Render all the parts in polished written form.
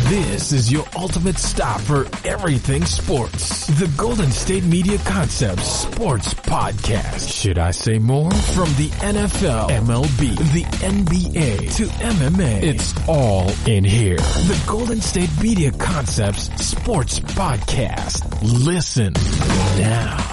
This is your ultimate stop for everything sports. The Golden State Media Concepts Sports Podcast. Should I say more? From the NFL, MLB, the NBA to MMA, it's all in here. The Golden State Media Concepts Sports Podcast. Listen now.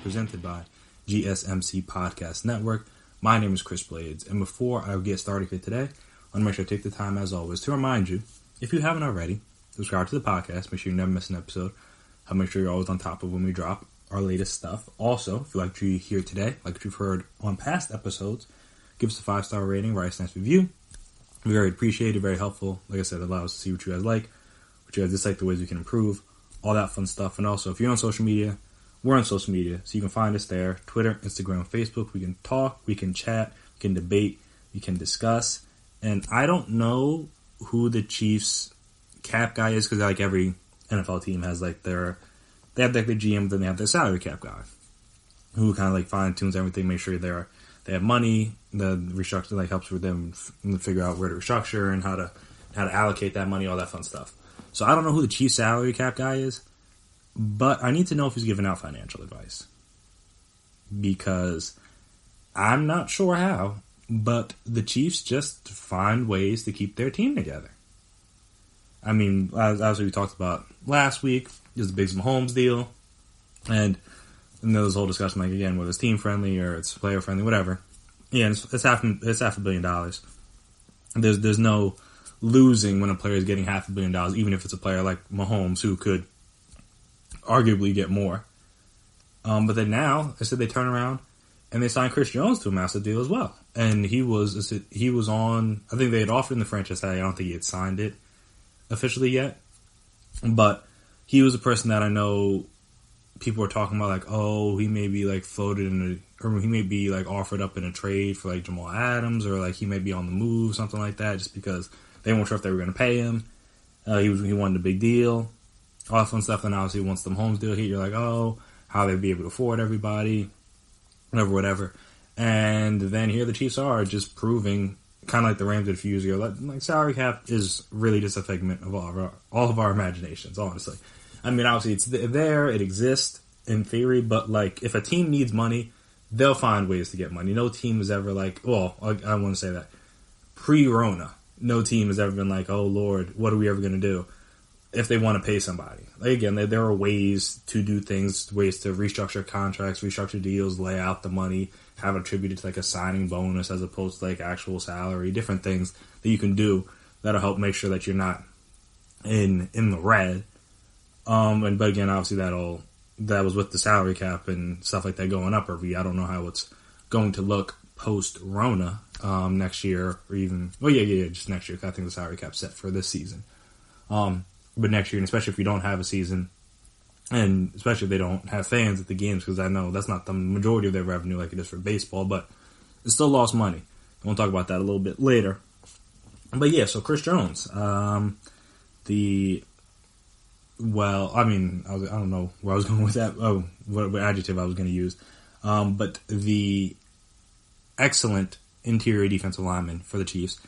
Presented by GSMC Podcast Network. My name is Chris Blades, and before I get started here today, I want to make sure I take the time, as always, to remind you, if you haven't already, subscribe to the podcast. Make sure you never miss an episode. I'll make sure you're always on top of when we drop our latest stuff. Also, if you like what you hear today, like what you've heard on past episodes, give us a 5-star rating, write us a nice review. Very appreciated, very helpful. Like I said, it allows us to see what you guys like, what you guys dislike, the ways we can improve, all that fun stuff. And also, if you're on social media, we're on social media, so you can find us there. Twitter, Instagram, Facebook. We can talk, we can chat, we can debate, we can discuss. And I don't know who the Chiefs cap guy is, because like every NFL team has like they have like their GM, then they have their salary cap guy, who kind of like fine tunes everything, make sure they have money. The restructure like helps with them figure out where to restructure and how to allocate that money, all that fun stuff. So I don't know who the Chiefs salary cap guy is. But I need to know if he's giving out financial advice, because I'm not sure how, but the Chiefs just find ways to keep their team together. I mean, as we talked about last week, there's the Biggs Mahomes deal, and there's this whole discussion, like, again, whether it's team friendly or it's player friendly, whatever. Yeah, it's $500 million. There's no losing when a player is getting $500 million, even if it's a player like Mahomes who could arguably get more. But then now, I said they turn around and they signed Chris Jones to a massive deal as well. And he was on, I think they had offered him the franchise tag. I don't think he had signed it officially yet. But he was a person that I know people were talking about, like, oh, he may be like floated or he may be like offered up in a trade for like Jamal Adams, or like he may be on the move, something like that, just because they weren't sure if they were going to pay him. He wanted a big deal. All that fun stuff, and obviously once the Mahomes deal hit, you're like, oh, how they'd be able to afford everybody, whatever. And then here the Chiefs are just proving, kind of like the Rams did a few years ago, like salary cap is really just a figment of all of our imaginations, honestly. I mean, obviously it's there, it exists in theory, but like if a team needs money, they'll find ways to get money. No team is ever like, well, I want to say that, pre-Rona, no team has ever been like, oh Lord, what are we ever going to do? If they want to pay somebody. Like, again, there are ways to do things, ways to restructure contracts, restructure deals, lay out the money, have it attributed to like a signing bonus as opposed to like actual salary, different things that you can do that'll help make sure that you're not in the red. But again, obviously that was with the salary cap and stuff like that going up every year. I don't know how it's going to look post-Rona next year, or even, just next year, because I think the salary cap's set for this season. But next year, and especially if you don't have a season, and especially if they don't have fans at the games, because I know that's not the majority of their revenue like it is for baseball, but it's still lost money. We'll talk about that a little bit later. But yeah, so Chris Jones, I don't know where I was going with that. Oh, what adjective I was going to use. But the excellent interior defensive lineman for the Chiefs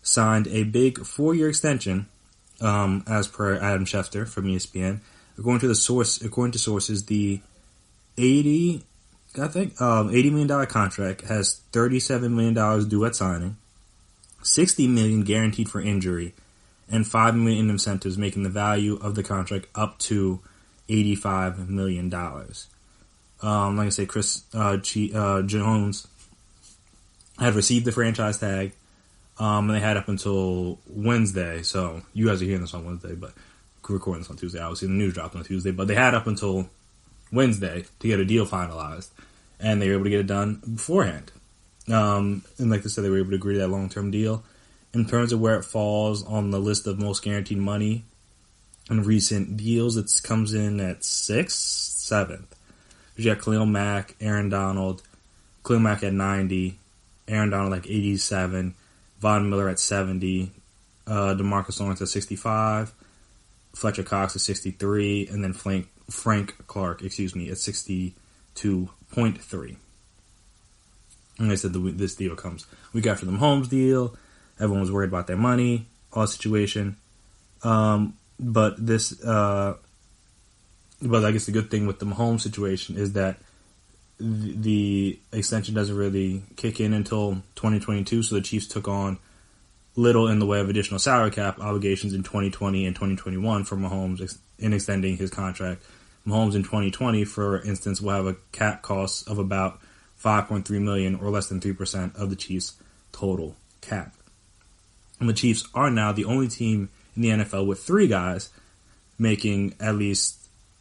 signed a big 4-year extension, as per Adam Schefter from ESPN. According to sources, the $80 million contract has $37 million due at signing, $60 million guaranteed for injury, and $5 million in incentives, making the value of the contract up to $85 million. Like I say, Chris Jones had received the franchise tag. And they had up until Wednesday, so you guys are hearing this on Wednesday, but we're recording this on Tuesday. Obviously, the news dropped on Tuesday, but they had up until Wednesday to get a deal finalized. and they were able to get it done beforehand. And like I said, they were able to agree to that long-term deal. In terms of where it falls on the list of most guaranteed money in recent deals, it comes in at 6th, 7th. You got Khalil Mack, Aaron Donald. Khalil Mack at 90, Aaron Donald like 87, Von Miller at 70, DeMarcus Lawrence at 65, Fletcher Cox at 63, and then Frank Clark, at 62.3. And I said this deal comes week after the Mahomes deal. Everyone was worried about their money, all the situation. But I guess the good thing with the Mahomes situation is that the extension doesn't really kick in until 2022, so the Chiefs took on little in the way of additional salary cap obligations in 2020 and 2021 for Mahomes in extending his contract. Mahomes in 2020, for instance, will have a cap cost of about $5.3 million, or less than 3% of the Chiefs' total cap. And the Chiefs are now the only team in the NFL with 3 guys making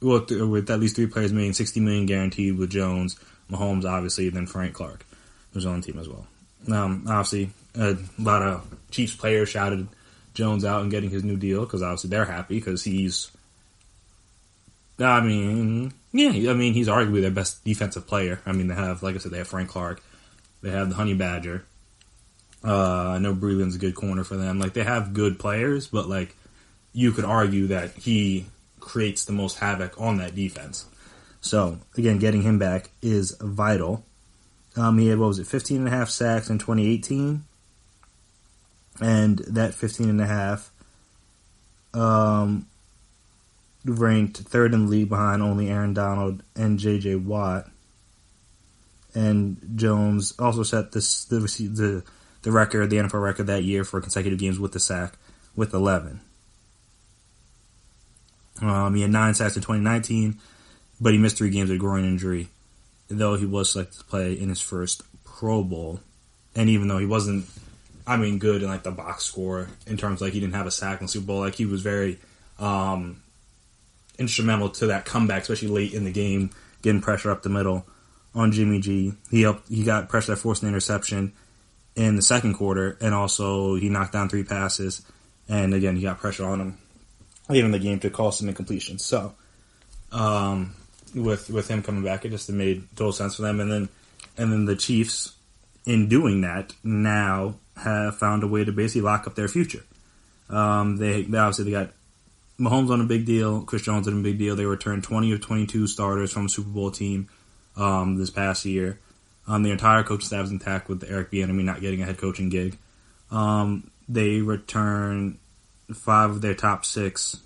with at least 3 players making $60 million guaranteed, with Jones, Mahomes, obviously, then Frank Clark, who's on the team as well. Obviously, a lot of Chiefs players shouted Jones out and getting his new deal, because obviously they're happy because he's arguably their best defensive player. I mean, they have, like I said, they have Frank Clark, they have the Honey Badger. I know Breeland's a good corner for them. Like, they have good players, but like you could argue that he creates the most havoc on that defense. So, again, getting him back is vital. He had, 15 and a half sacks in 2018. And that 15 and a half ranked 3rd in the league behind only Aaron Donald and J.J. Watt. And Jones also set the record, the NFL record that year for consecutive games with the sack, with 11. He had 9 sacks in 2019, but he missed 3 games with a groin injury, though he was selected to play in his first Pro Bowl. And even though he wasn't, good in like the box score in terms of like he didn't have a sack in the Super Bowl, like he was very instrumental to that comeback, especially late in the game, getting pressure up the middle on Jimmy G. He got pressure that forced an interception in the second quarter, and also he knocked down 3 passes, and again he got pressure on him late in the game to cost him incompletion. So with him coming back, it just made total sense for them. And then the Chiefs, in doing that, now have found a way to basically lock up their future. They obviously got Mahomes on a big deal, Chris Jones on a big deal. They returned 20 of 22 starters from a Super Bowl team this past year. The entire coaching staff is intact, with Eric Bieniemy not getting a head coaching gig. They return 5 of their top 6.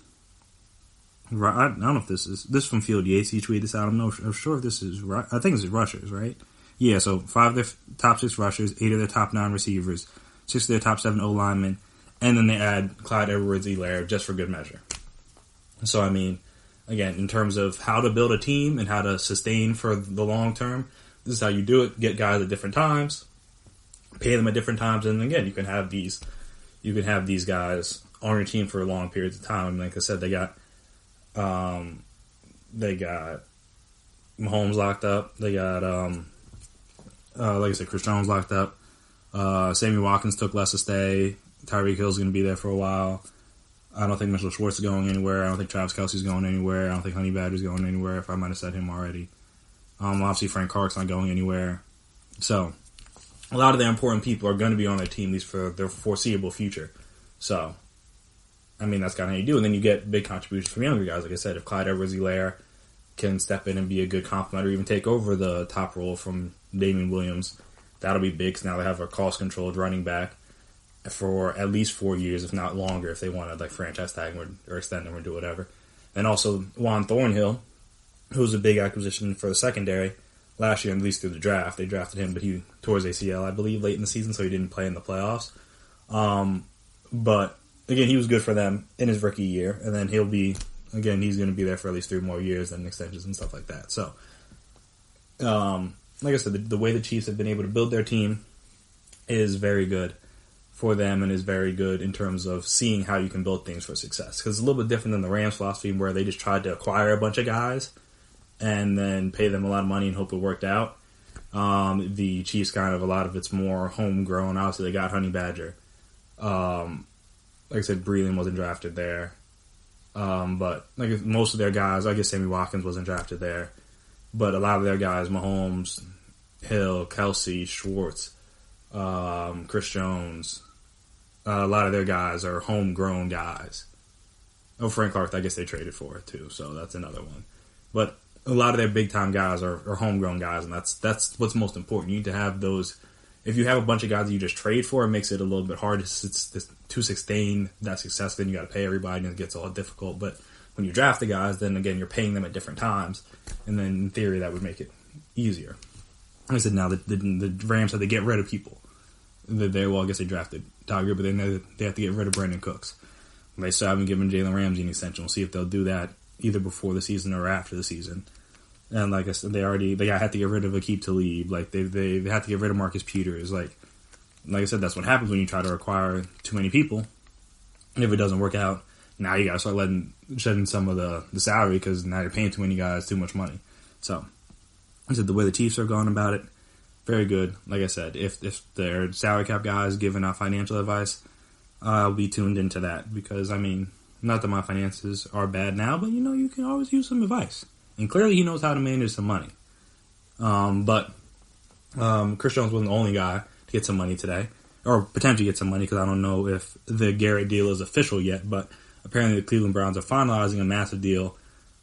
I don't know if this is from Field Yates. He tweeted this out. I'm sure if this is right. I think this is rushers, right? Yeah, so 5 of their top 6 rushers, 8 of their top 9 receivers, 6 of their top 7 O linemen, and then they add Clyde Edwards-Helaire just for good measure. So, again, in terms of how to build a team and how to sustain for the long term, this is how you do it. Get guys at different times, pay them at different times, and again, you can have these guys on your team for long periods of time. Like I said, they got Mahomes locked up. They got like I said, Chris Jones locked up. Sammy Watkins took less to stay. Tyreek Hill's going to be there for a while. I don't think Mitchell Schwartz is going anywhere. I don't think Travis Kelce's going anywhere. I don't think Honey Badger's going anywhere, if I might have said him already. Obviously, Frank Clark's not going anywhere. So, a lot of their important people are going to be on their team, at least for their foreseeable future. So, that's kind of how you do. And then you get big contributions from younger guys. Like I said, if Clyde Edwards-Helaire can step in and be a good complement, or even take over the top role from Damian Williams, that'll be big. So now they have a cost-controlled running back for at least 4 years, if not longer, if they want to franchise tag him or extend him or do whatever. And also Juan Thornhill, who was a big acquisition for the secondary last year, at least through the draft. They drafted him, but he tore his ACL, I believe, late in the season, so he didn't play in the playoffs. But again, he was good for them in his rookie year, and then he's going to be there for at least 3 more years and extensions and stuff like that. So, like I said, the way the Chiefs have been able to build their team is very good for them, and is very good in terms of seeing how you can build things for success. Because it's a little bit different than the Rams philosophy, where they just tried to acquire a bunch of guys and then pay them a lot of money and hope it worked out. The Chiefs kind of, a lot of it's more homegrown. Obviously, they got Honey Badger. Like I said, Breland wasn't drafted there. But like most of their guys, I guess Sammy Watkins wasn't drafted there. But a lot of their guys, Mahomes, Hill, Kelsey, Schwartz, Chris Jones, a lot of their guys are homegrown guys. Oh, Frank Clark, I guess they traded for it too, so that's another one. But a lot of their big-time guys are homegrown guys, and that's what's most important. You need to have those. If you have a bunch of guys that you just trade for, it makes it a little bit hard to sustain that success. Then you got to pay everybody, and it gets all difficult. But when you draft the guys, then again, you're paying them at different times, and then in theory, that would make it easier. Like I said, now the Rams had to get rid of people. I guess they drafted Dogger, but then they have to get rid of Brandon Cooks. And they still haven't given Jalen Ramsey an extension. We'll see if they'll do that either before the season or after the season. And like I said, they had to get rid of Aqib Talib. Like they had to get rid of Marcus Peters. Like I said, that's what happens when you try to acquire too many people. And if it doesn't work out, now you got to start shedding some of the salary because now you're paying too many guys too much money. So I said the way the Chiefs are going about it, very good. Like I said, if their salary cap guys giving out financial advice, I'll be tuned into that because, I mean, not that my finances are bad now, but, you can always use some advice. And clearly he knows how to manage some money. But Chris Jones wasn't the only guy to get some money today, or potentially get some money because I don't know if the Garrett deal is official yet, but apparently the Cleveland Browns are finalizing a massive deal,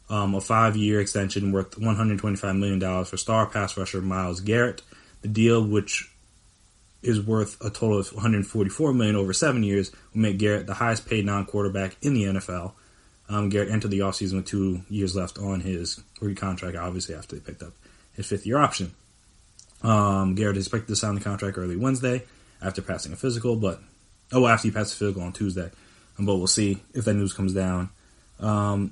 a 5-year extension worth $125 million for star pass rusher Myles Garrett. The deal, which is worth a total of $144 million over 7 years, will make Garrett the highest paid non-quarterback in the NFL. Garrett entered the offseason with 2 years left on his rookie contract, obviously after they picked up his 5th-year option. Garrett is expected to sign the contract early Wednesday after passing a physical, after he passed the physical on Tuesday. But we'll see if that news comes down.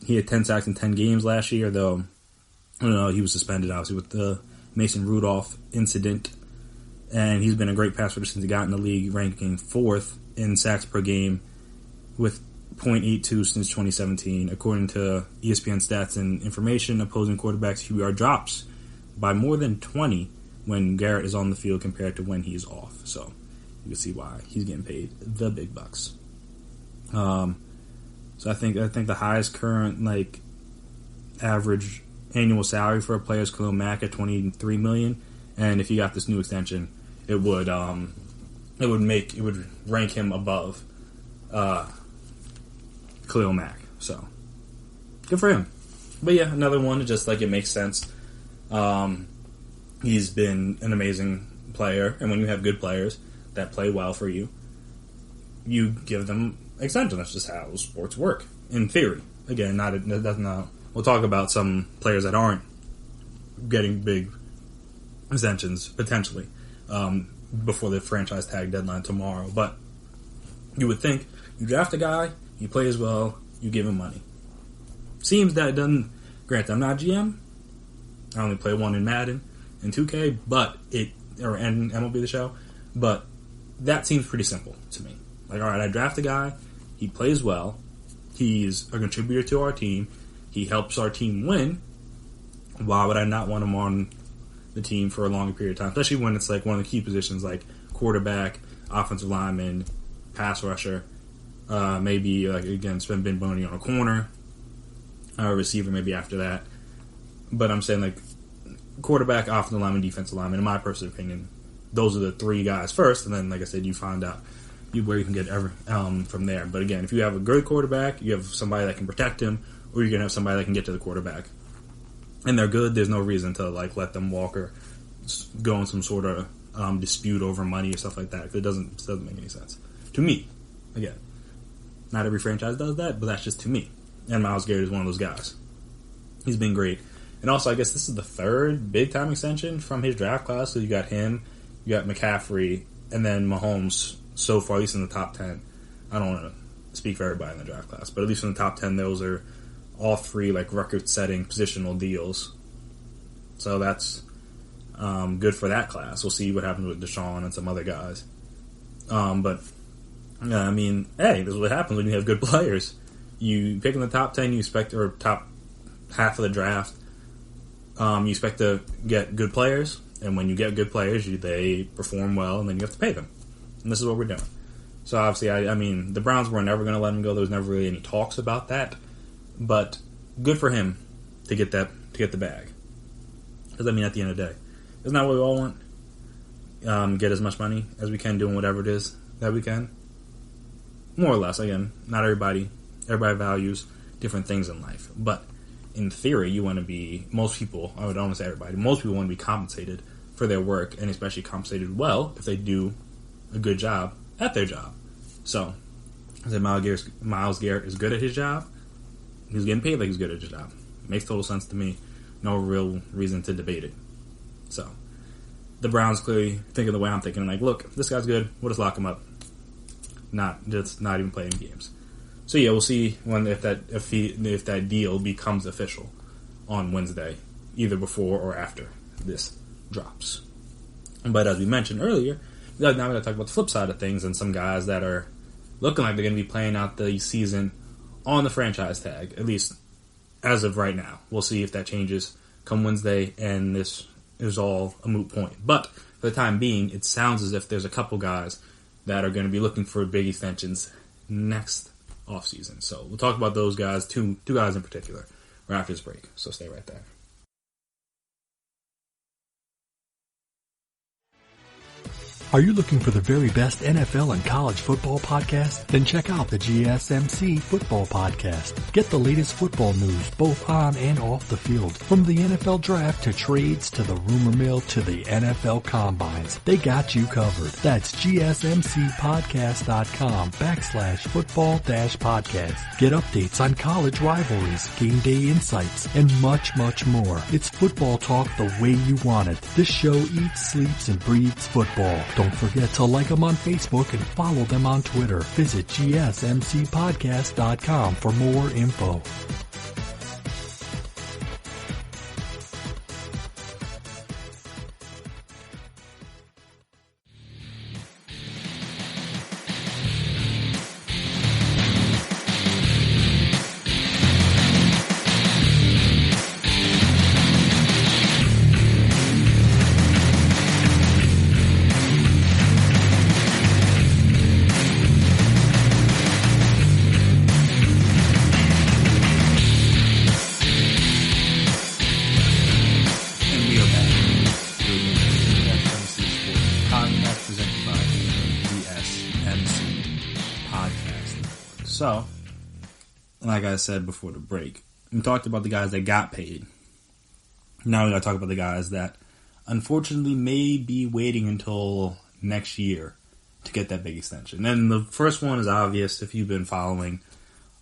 He had 10 sacks in 10 games last year, though he was suspended, obviously, with the Mason Rudolph incident. And he's been a great pass rusher since he got in the league, ranking 4th in sacks per game with .82 since 2017. According to ESPN stats and information, opposing quarterbacks' QBR drops by more than 20 when Garrett is on the field compared to when he's off. So you can see why he's getting paid the big bucks. So I think the highest current average annual salary for a player is Khalil Mack at $23 million, and if he got this new extension, it would rank him above Khalil Mack. So good for him. But yeah, another one just it makes sense. He's been an amazing player, and when you have good players that play well for you, you give them extension. That's just how sports work in theory. Again, that's not. We'll talk about some players that aren't getting big extensions potentially before the franchise tag deadline tomorrow. But you would think you draft a guy, he plays well, you give him money. Seems that it doesn't. Granted, I'm not GM. I only play one in Madden and 2K, and MLB The Show. But that seems pretty simple to me. All right, I draft a guy, he plays well, he's a contributor to our team, he helps our team win. Why would I not want him on the team for a longer period of time? Especially when it's one of the key positions like quarterback, offensive lineman, pass rusher. Maybe, again, spend Ben Boney on a corner. Receiver maybe after that. But I'm saying, quarterback, offensive lineman, defensive lineman, in my personal opinion, those are the 3 guys first. And then, like I said, you find out where you can get from there. But again, if you have a good quarterback, you have somebody that can protect him, or you're going to have somebody that can get to the quarterback, and they're good, there's no reason to let them walk or go in some sort of dispute over money or stuff like that. It doesn't make any sense to me. Again, not every franchise does that, but that's just to me. And Myles Garrett is one of those guys. He's been great. And also, I guess this is the 3rd big-time extension from his draft class. So you got him, you got McCaffrey, and then Mahomes so far, at least in the top 10. I don't want to speak for everybody in the draft class, but at least in the top 10, those are all 3 record-setting positional deals. So that's good for that class. We'll see what happens with Deshaun and some other guys. But I mean, hey, this is what happens when you have good players. You pick in the top 10, you expect, or top half of the draft, you expect to get good players, And when you get good players, they perform well, and then you have to pay them. And this is what we're doing. So obviously, I mean, the Browns were never going to let him go. There was never really any talks about that. But good for him to get the bag. Because, I mean, at the end of the day, isn't that what we all want? Get as much money as we can doing whatever it is that we can. More or less, again, not everybody values different things in life. But in theory, you want to be, most people, I don't want to say everybody, most people want to be compensated for their work, and especially compensated well if they do a good job at their job. So, I said Myles Garrett is good at his job. He's getting paid like he's good at his job. Makes total sense to me. No real reason to debate it. So, the Browns clearly thinking the way I'm thinking. Like, look, this guy's good. We'll just lock him up. Not even playing games. So yeah, we'll see if that deal becomes official on Wednesday, either before or after this drops. But as we mentioned earlier, now we're going to talk about the flip side of things and some guys that are looking like they're going to be playing out the season on the franchise tag, at least as of right now. We'll see if that changes come Wednesday, and this is all a moot point. But for the time being, it sounds as if there's a couple guys that are going to be looking for big extensions next offseason. So we'll talk about those guys, two guys in particular, right after this break. So stay right there. Are you looking for the very best NFL and college football podcast? Then check out the GSMC Football Podcast. Get the latest football news both on and off the field. From the NFL Draft to trades to the rumor mill to the NFL Combines. They got you covered. That's GSMCpodcast.com/football-podcast. Get updates on college rivalries, game day insights, and much, much more. It's football talk the way you want it. This show eats, sleeps, and breathes football. Don't forget to like them on Facebook and follow them on Twitter. Visit GSMCpodcast.com for more info. So, like I said before the break, we talked about the guys that got paid. Now we got to talk about the guys that unfortunately may be waiting until next year to get that big extension. And the first one is obvious if you've been following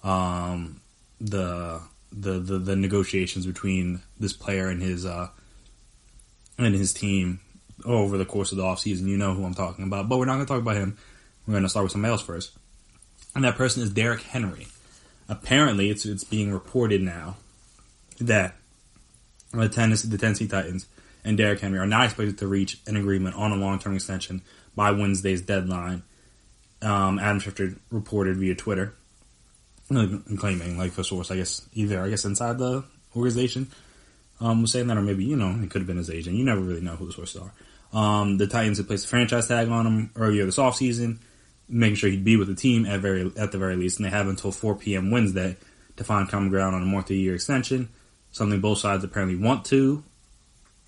the negotiations between this player and his team over the course of the offseason. You know who I'm talking about. But we're not going to talk about him. We're going to start with somebody else first. And that person is Derrick Henry. Apparently, it's being reported now that the Tennessee Titans and Derrick Henry are not expected to reach an agreement on a long-term extension by Wednesday's deadline. Adam Schefter reported via Twitter, claiming, like, for source, I guess inside the organization, was saying that, or maybe, it could have been his agent. You never really know who the sources are. The Titans had placed a franchise tag on him earlier this offseason, making sure he'd be with the team at the very least, and they have until 4 p.m. Wednesday to find common ground on a multi-year extension, something both sides apparently want to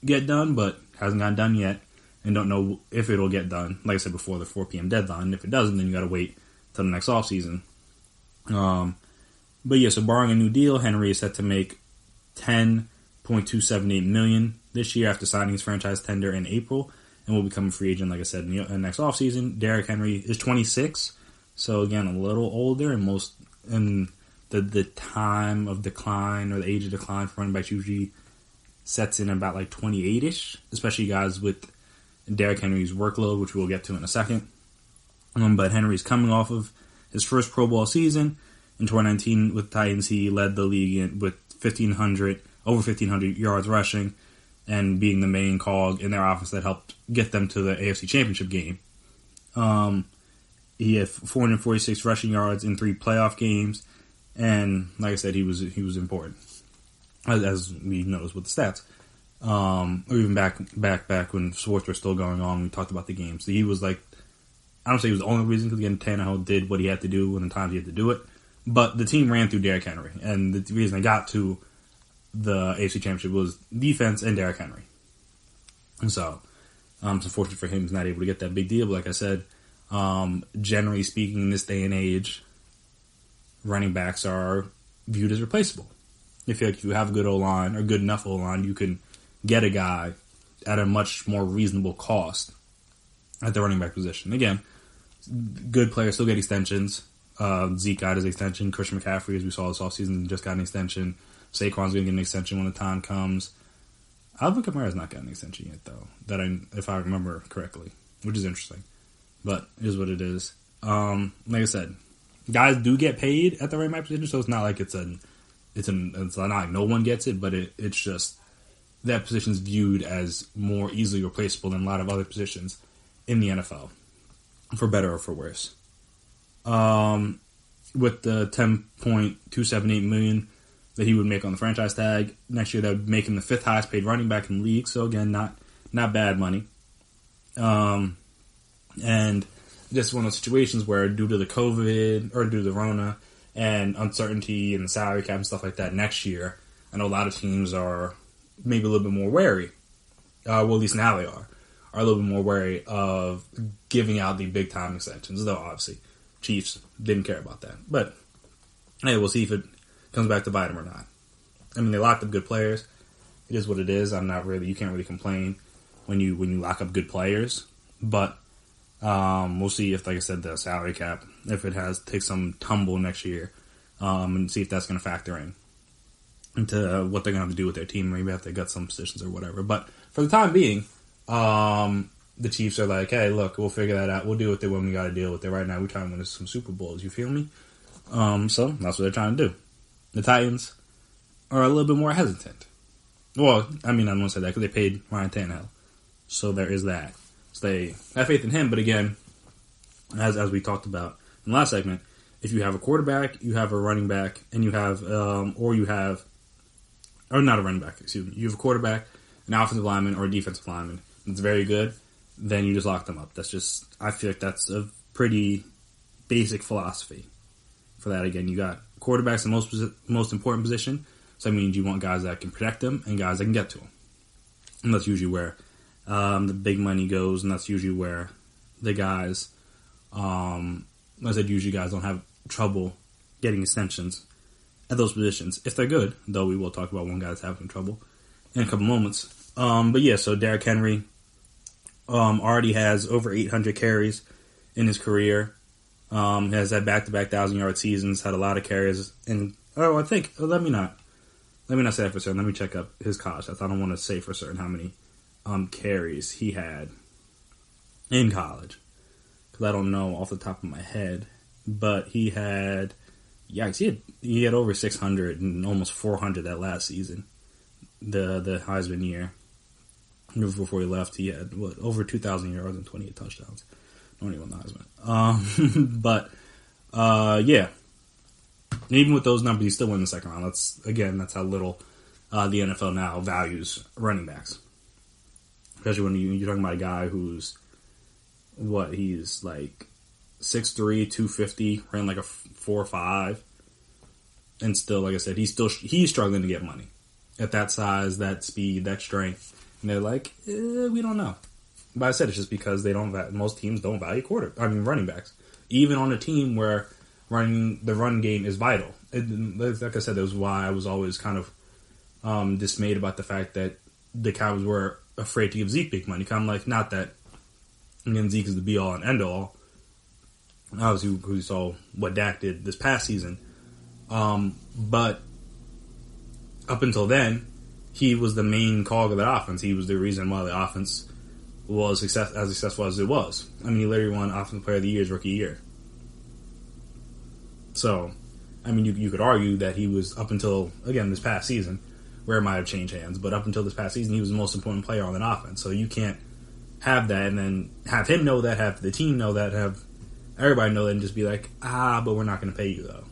get done, but hasn't gotten done yet, and don't know if it'll get done, like I said before, the 4 p.m. deadline. And if it doesn't, then you got to wait till the next offseason. But yeah, so barring a new deal, Henry is set to make $10.278 million this year after signing his franchise tender in April, and will become a free agent, like I said, in the next offseason. Derrick Henry is 26, so again, a little older, and the time of decline, or the age of decline for running backs usually sets in about like 28-ish, especially guys with Derrick Henry's workload, which we'll get to in a second. But Henry's coming off of his first Pro Bowl season. In 2019 with Titans, he led the league with over 1,500 yards rushing, and being the main cog in their offense that helped get them to the AFC Championship game. He had 446 rushing yards in 3 playoff games, and like I said, he was important, as we noticed with the stats. or even back when sports were still going on, we talked about the game. So he was like, I don't say he was the only reason, because again, Tannehill did what he had to do when the times he had to do it. But the team ran through Derrick Henry, and the reason they got to the AFC Championship was defense and Derrick Henry. And so, it's unfortunate for him he's not able to get that big deal. But like I said, generally speaking, in this day and age, running backs are viewed as replaceable. If you have a good O-line or good enough O-line, you can get a guy at a much more reasonable cost at the running back position. Again, good players still get extensions. Zeke got his extension. Christian McCaffrey, as we saw this offseason, just got an extension. Saquon's going to get an extension when the time comes. Alvin Kamara's not got an extension yet, though, if I remember correctly, which is interesting. But it is what it is. Like I said, guys do get paid at the running back position, so it's not like it's not like no one gets it, but it's just that position is viewed as more easily replaceable than a lot of other positions in the NFL, for better or for worse. With the $10.278 million that he would make on the franchise tag next year, that would make him the 5th highest paid running back in the league. So again, not bad money. And just one of those situations where due to the COVID or due to the Rona and uncertainty and the salary cap and stuff like that next year, I know a lot of teams are maybe a little bit more wary. Well, at least now they are a little bit more wary of giving out the big time extensions, though obviously Chiefs didn't care about that. But hey, we'll see if it comes back to bite them or not. I mean, they locked up good players. It is what it is. You can't really complain when you lock up good players. But we'll see if, like I said, the salary cap, if it take some tumble next year, and see if that's going to factor into what they're going to have to do with their team. Maybe if they got some positions or whatever. But for the time being, the Chiefs are like, hey, look, we'll figure that out. We'll deal with it when we got to deal with it. Right now, we're trying to win some Super Bowls. You feel me? So that's what they're trying to do. The Titans are a little bit more hesitant. Well, I mean, I don't want to say that because they paid Ryan Tannehill. So there is that. So they have faith in him. But again, as we talked about in the last segment, if you have a quarterback, you have a running back, and you have, not a running back, excuse me. You have a quarterback, an offensive lineman, or a defensive lineman. It's very good. Then you just lock them up. I feel like that's a pretty basic philosophy for that. Again, you got quarterbacks the most important position. So that means you want guys that can protect them and guys that can get to them. And that's usually where the big money goes, and that's usually where the guys, as I said, usually guys don't have trouble getting extensions at those positions. If they're good, though we will talk about one guy that's having trouble in a couple moments. But yeah, so Derrick Henry already has over 800 carries in his career. Has had back-to-back 1,000-yard seasons, had a lot of carries. And, let me not say that for certain. Let me check up his college stats. I don't want to say for certain how many carries he had in college, because I don't know off the top of my head. But he had, he had over 600 and almost 400 that last season, the Heisman year. Before he left, he had over 2,000 yards and 28 touchdowns. Don't even know Heisman. But yeah, even with those numbers, he still won the second round. That's how little the NFL now values running backs. Especially when you're talking about a guy who's he's like 6'3", 250, ran like a 4.5, and still, like I said, he's struggling to get money at that size, that speed, that strength. And they're like, we don't know. But I said it's just because most teams don't value running backs. Even on a team where the run game is vital. Like I said, that was why I was always kind of dismayed about the fact that the Cowboys were afraid to give Zeke big money. Kind of like, not that, again, Zeke is the be-all and end-all. Obviously, we saw what Dak did this past season. But up until then, he was the main cog of that offense. He was the reason why the offense was as successful as it was. I mean, he literally won Offensive Player of the Year's rookie year. So, I mean, you could argue that he was, up until, again, this past season, where it might have changed hands, but up until this past season, he was the most important player on that offense. So you can't have that and then have him know that, have the team know that, have everybody know that, and just be like, but we're not going to pay you, though.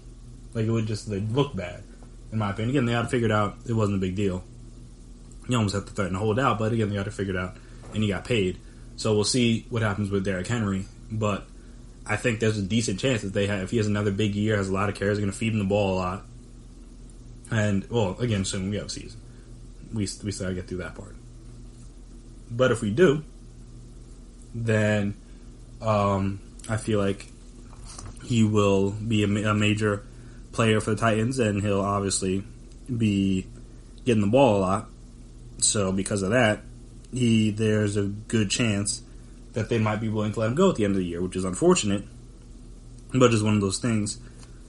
Like, it would just look bad, in my opinion. Again, they had figured out it wasn't a big deal. you almost have to threaten to hold out, but again, they got to figure it out, and he got paid. So we'll see what happens with Derrick Henry, but I think there's a decent chance that if he has another big year, has a lot of carries, they're going to feed him the ball a lot. And, well, again, assuming we have a season. We still got to get through that part. But if we do, then I feel like he will be a major player for the Titans, and he'll obviously be getting the ball a lot. So because of that, there's a good chance that they might be willing to let him go at the end of the year, which is unfortunate, but just one of those things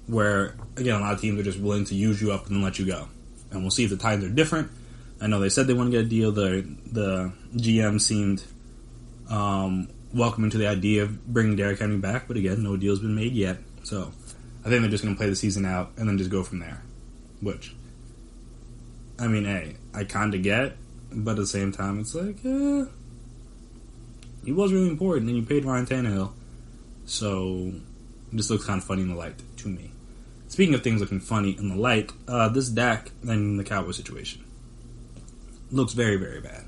where, again, a lot of teams are just willing to use you up and then let you go. And we'll see if the Titans are different. I know they said they want to get a deal. The GM seemed welcoming to the idea of bringing Derrick Henry back, but again, no deal's been made yet. So I think they're just going to play the season out and then just go from there. Which, I mean, hey, I kind of get, but at the same time, it's like, he was really important, and you paid Ryan Tannehill, so it just looks kind of funny in the light to me. Speaking of things looking funny in the light, this Dak and the Cowboys situation looks very, very bad.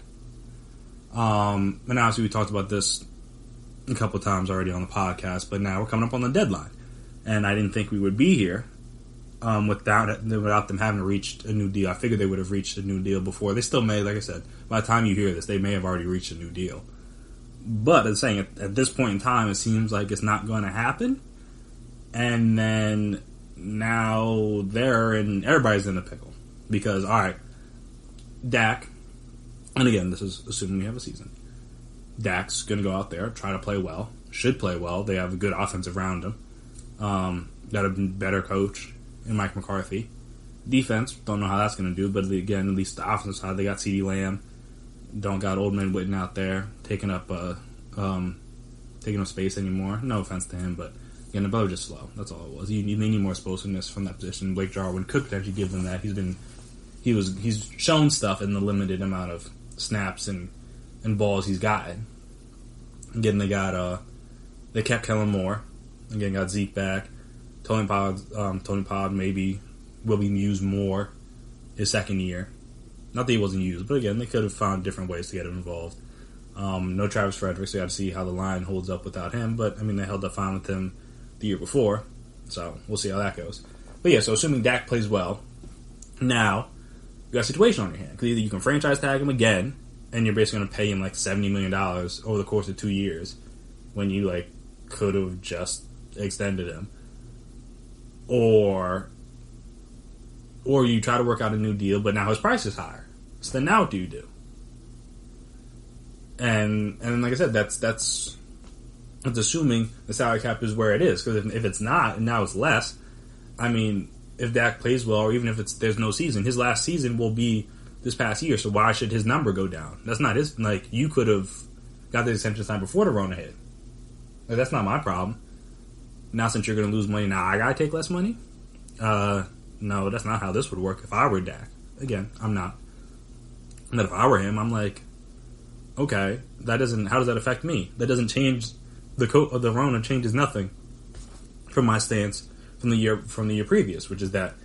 And obviously we talked about this a couple times already on the podcast, but now we're coming up on the deadline, and I didn't think we would be here without them having reached a new deal. I figured they would have reached a new deal before. They still may, like I said, by the time you hear this, they may have already reached a new deal. But as saying, at this point in time, it seems like it's not going to happen. And then now everybody's in a pickle. Because, alright, Dak, and again, this is assuming we have a season, Dak's going to go out there, try to play well, should play well. They have a good offense around him. Got a better coach in Mike McCarthy. Defense, don't know how that's going to do, but again, at least the offensive side, they got CeeDee Lamb. Don't got Old Man Witten out there taking up space anymore. No offense to him, but again, the brother just slow. That's all it was. They need more explosiveness from that position. Blake Jarwin could potentially give them that. He's shown stuff in the limited amount of snaps and balls he's gotten. Again, they kept Kellen Moore. Again, got Zeke back. Tony Pollard maybe will be used more his second year. Not that he wasn't used, but again, they could have found different ways to get him involved. No Travis Frederick, so you got to see how the line holds up without him. But, I mean, they held up fine with him the year before, so we'll see how that goes. But, yeah, so assuming Dak plays well, now you got a situation on your hand. Because either you can franchise tag him again, and you're basically going to pay him like $70 million over the course of 2 years when you, like, could have just extended him. Or you try to work out a new deal, but now his price is higher. So then now what do you do? And like I said, that's assuming the salary cap is where it is. Because if it's not, and now it's less, I mean, if Dak plays well, or even if there's no season, his last season will be this past year, so why should his number go down? That's not his, like, you could have got the extension time before the Rona hit. Like, that's not my problem. Now since you're going to lose money, now I got to take less money? No, that's not how this would work if I were Dak. Again, I'm not. But if I were him, I'm like, okay, how does that affect me? That doesn't change the Rona changes nothing from my stance from the year previous, which is that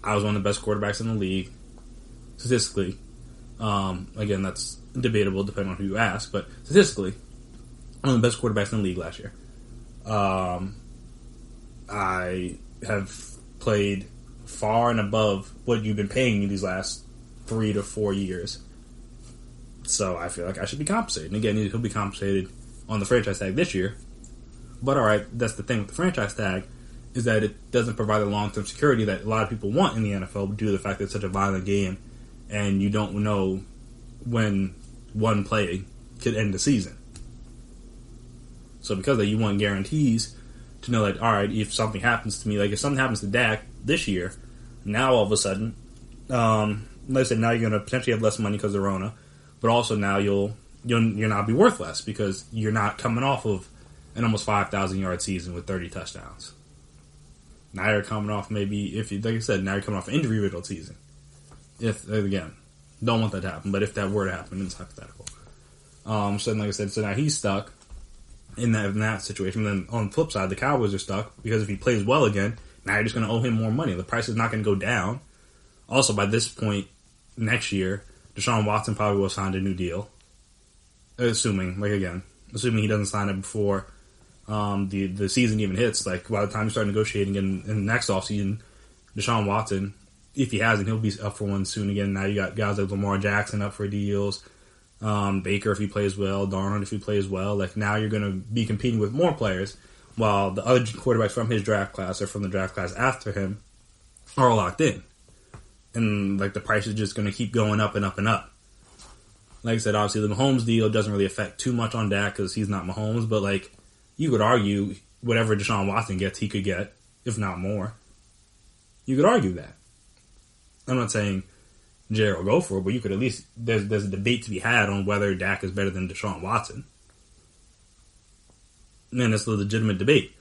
I was one of the best quarterbacks in the league statistically. Again, that's debatable depending on who you ask, but statistically, one of the best quarterbacks in the league last year. I have played far and above what you've been paying me these last 3 to 4 years. So I feel like I should be compensated. And again, he'll be compensated on the franchise tag this year. But alright, that's the thing with the franchise tag, is that it doesn't provide the long-term security that a lot of people want in the NFL due to the fact that it's such a violent game and you don't know when one play could end the season. So because of that, you want guarantees to know that, alright, if something happens to me, like if something happens to Dak this year, now all of a sudden, like I said, now you're going to potentially have less money because of Rona, but also now you'll not be worth less because you're not coming off of an almost 5,000 yard season with 30 touchdowns. Now you're coming off now you're coming off an injury riddled season. Again, don't want that to happen, but if that were to happen, it's hypothetical. So like I said, so now he's stuck in that situation. Then on the flip side, the Cowboys are stuck because if he plays well again, now you're just going to owe him more money. The price is not going to go down. Also, by this point next year, Deshaun Watson probably will sign a new deal. Assuming he doesn't sign it before the season even hits. Like, by the time you start negotiating in the next offseason, Deshaun Watson, if he hasn't, he'll be up for one soon again. Now you got guys like Lamar Jackson up for deals. Baker if he plays well. Darnold if he plays well. Like, now you're going to be competing with more players, while the other quarterbacks from his draft class or from the draft class after him are all locked in. And, like, the price is just going to keep going up and up and up. Like I said, obviously the Mahomes deal doesn't really affect too much on Dak because he's not Mahomes, but, like, you could argue whatever Deshaun Watson gets, he could get, if not more. You could argue that. I'm not saying Jared will go for it, but you could at least, there's a debate to be had on whether Dak is better than Deshaun Watson. And it's a legitimate debate.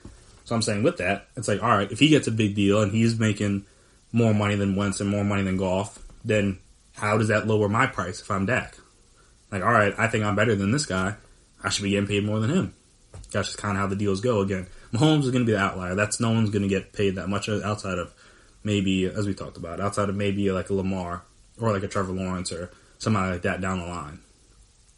So I'm saying with that, it's like, all right, if he gets a big deal and he's making more money than Wentz and more money than Goff, then how does that lower my price if I'm Dak? Like, all right, I think I'm better than this guy. I should be getting paid more than him. That's just kind of how the deals go. Again, Mahomes is going to be the outlier. No one's going to get paid that much outside of maybe, as we talked about, outside of maybe like a Lamar or like a Trevor Lawrence or somebody like that down the line.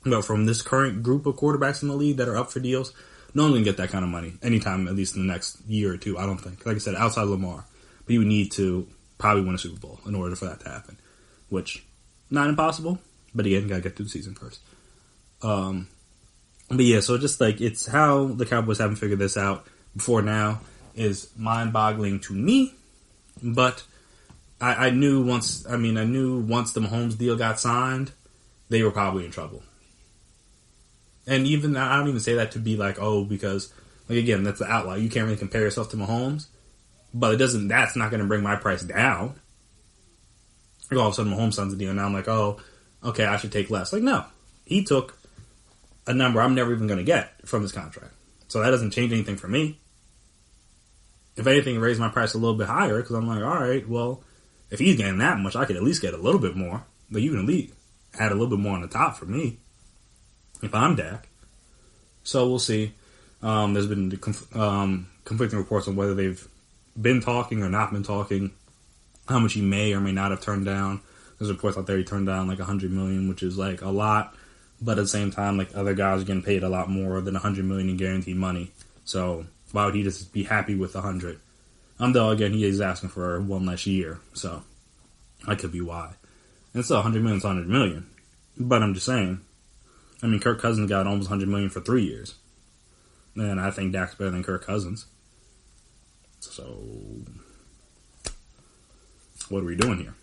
But from this current group of quarterbacks in the league that are up for deals, no one's going to get that kind of money anytime, at least in the next year or two, I don't think. Like I said, outside of Lamar. But you would need to probably win a Super Bowl in order for that to happen. Which, not impossible, but again, you got to get through the season first. But yeah, so just like, it's how the Cowboys haven't figured this out before now is mind-boggling to me. But I knew once the Mahomes deal got signed, they were probably in trouble. And even, I don't even say that to be like, oh, because, like, again, that's the outlier. You can't really compare yourself to Mahomes. But that's not going to bring my price down. Like, all of a sudden, Mahomes signs a deal, and now I'm like, oh, okay, I should take less. Like, no. He took a number I'm never even going to get from his contract. So that doesn't change anything for me. If anything, it raised my price a little bit higher, because I'm like, all right, well, if he's getting that much, I could at least get a little bit more. But you can at least add a little bit more on the top for me, if I'm Dak. So we'll see. There's been conflicting reports on whether they've been talking or not been talking, how much he may or may not have turned down. There's reports out there he turned down like $100 million, which is like a lot, but at the same time, like, other guys are getting paid a lot more than $100 million in guaranteed money. So why would he just be happy with 100? Though again, he is asking for one less year, so that could be why. And still, $100 million is $100 million. But I'm just saying, I mean, Kirk Cousins got almost $100 million for 3 years, and I think Dak's better than Kirk Cousins. So what are we doing here?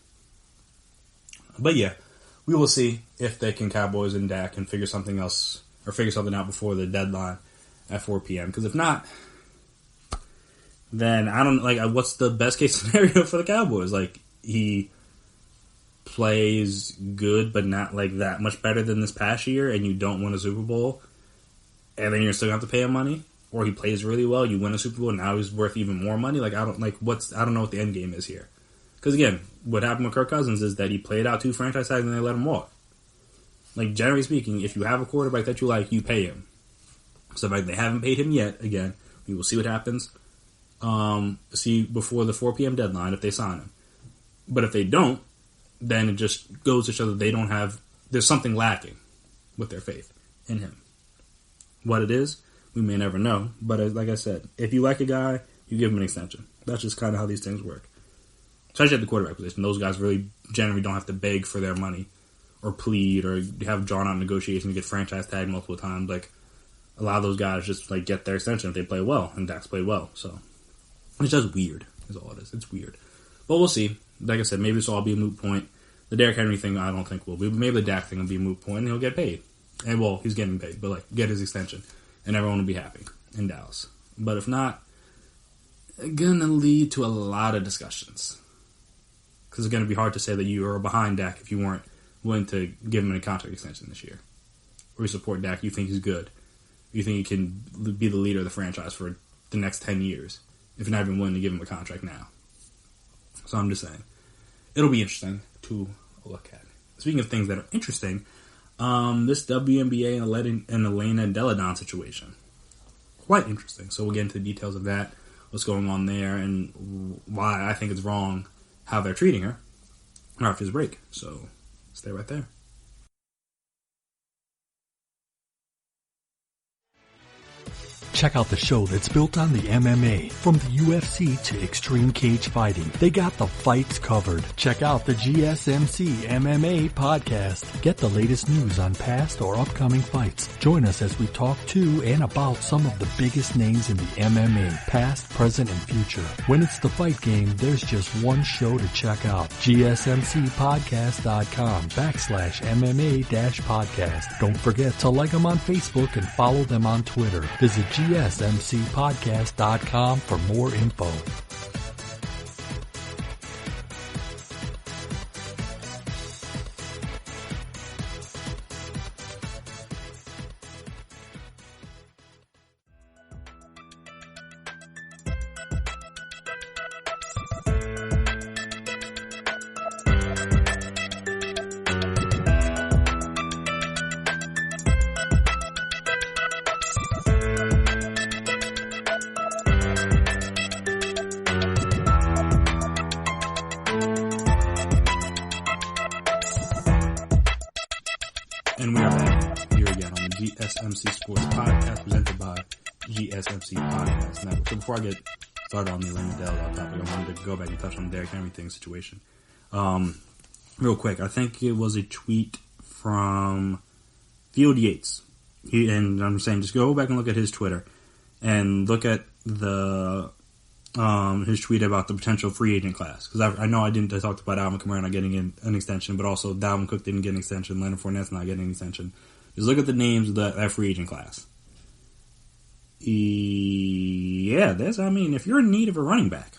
But yeah, we will see if they can, Cowboys and Dak, can figure something else or figure something out before the deadline at 4 p.m. Because if not, then I don't, like, what's the best case scenario for the Cowboys? Like, he plays good, but not like that much better than this past year, and you don't win a Super Bowl, and then you're still going to have to pay him money? Or he plays really well, you win a Super Bowl, and now he's worth even more money? Like, I don't know what the end game is here. Because again, what happened with Kirk Cousins is that he played out 2 franchise tags and they let him walk. Like, generally speaking, if you have a quarterback that you like, you pay him. So if they haven't paid him yet, again, we will see what happens. See before the 4 p.m. deadline if they sign him. But if they don't, then it just goes to show that there's something lacking with their faith in him. What it is, we may never know. But like I said, if you like a guy, you give him an extension. That's just kind of how these things work. Especially at the quarterback position. Those guys really generally don't have to beg for their money or plead or have drawn out negotiations to get franchise tagged multiple times. Like, a lot of those guys just like get their extension if they play well, and Dak's played well. So it's just weird, is all it is. It's weird. But we'll see. Like I said, maybe this will all be a moot point. The Derrick Henry thing, I don't think will be. Maybe the Dak thing will be a moot point, and he'll get paid. And, well, he's getting paid, but, like, get his extension. And everyone will be happy in Dallas. But if not, it's going to lead to a lot of discussions. Because it's going to be hard to say that you are behind Dak if you weren't willing to give him a contract extension this year. Or you support Dak, you think he's good. You think he can be the leader of the franchise for the next 10 years. If you're not even willing to give him a contract now. So I'm just saying, it'll be interesting to look at. Speaking of things that are interesting, this WNBA and Elena Delle Donne situation. Quite interesting. So we'll get into the details of that, what's going on there, and why I think it's wrong how they're treating her right after this break. So stay right there. Check out the show that's built on the MMA. From the UFC to extreme cage fighting, they got the fights covered. Check out the GSMC MMA podcast. Get the latest news on past or upcoming fights. Join us as we talk to and about some of the biggest names in the MMA, past, present, and future. When it's the fight game, there's just one show to check out. GSMCpodcast.com/MMA-podcast. Don't forget to like them on Facebook and follow them on Twitter. Visit GSMCpodcast.com for more info. And we are back here again on the GSMC Sports Podcast, presented by GSMC Podcast Network. So before I get started on the Elena Delle Donne topic, I wanted to go back and touch on the Derrick Henry thing situation. Real quick, I think it was a tweet from Field Yates. And I'm saying just go back and look at his Twitter and look at the his tweet about the potential free agent class. Because I know I talked about Alvin Kamara not getting an extension, but also Dalvin Cook didn't get an extension, Leonard Fournette's not getting an extension. Just look at the names of that free agent class. Yeah, if you're in need of a running back,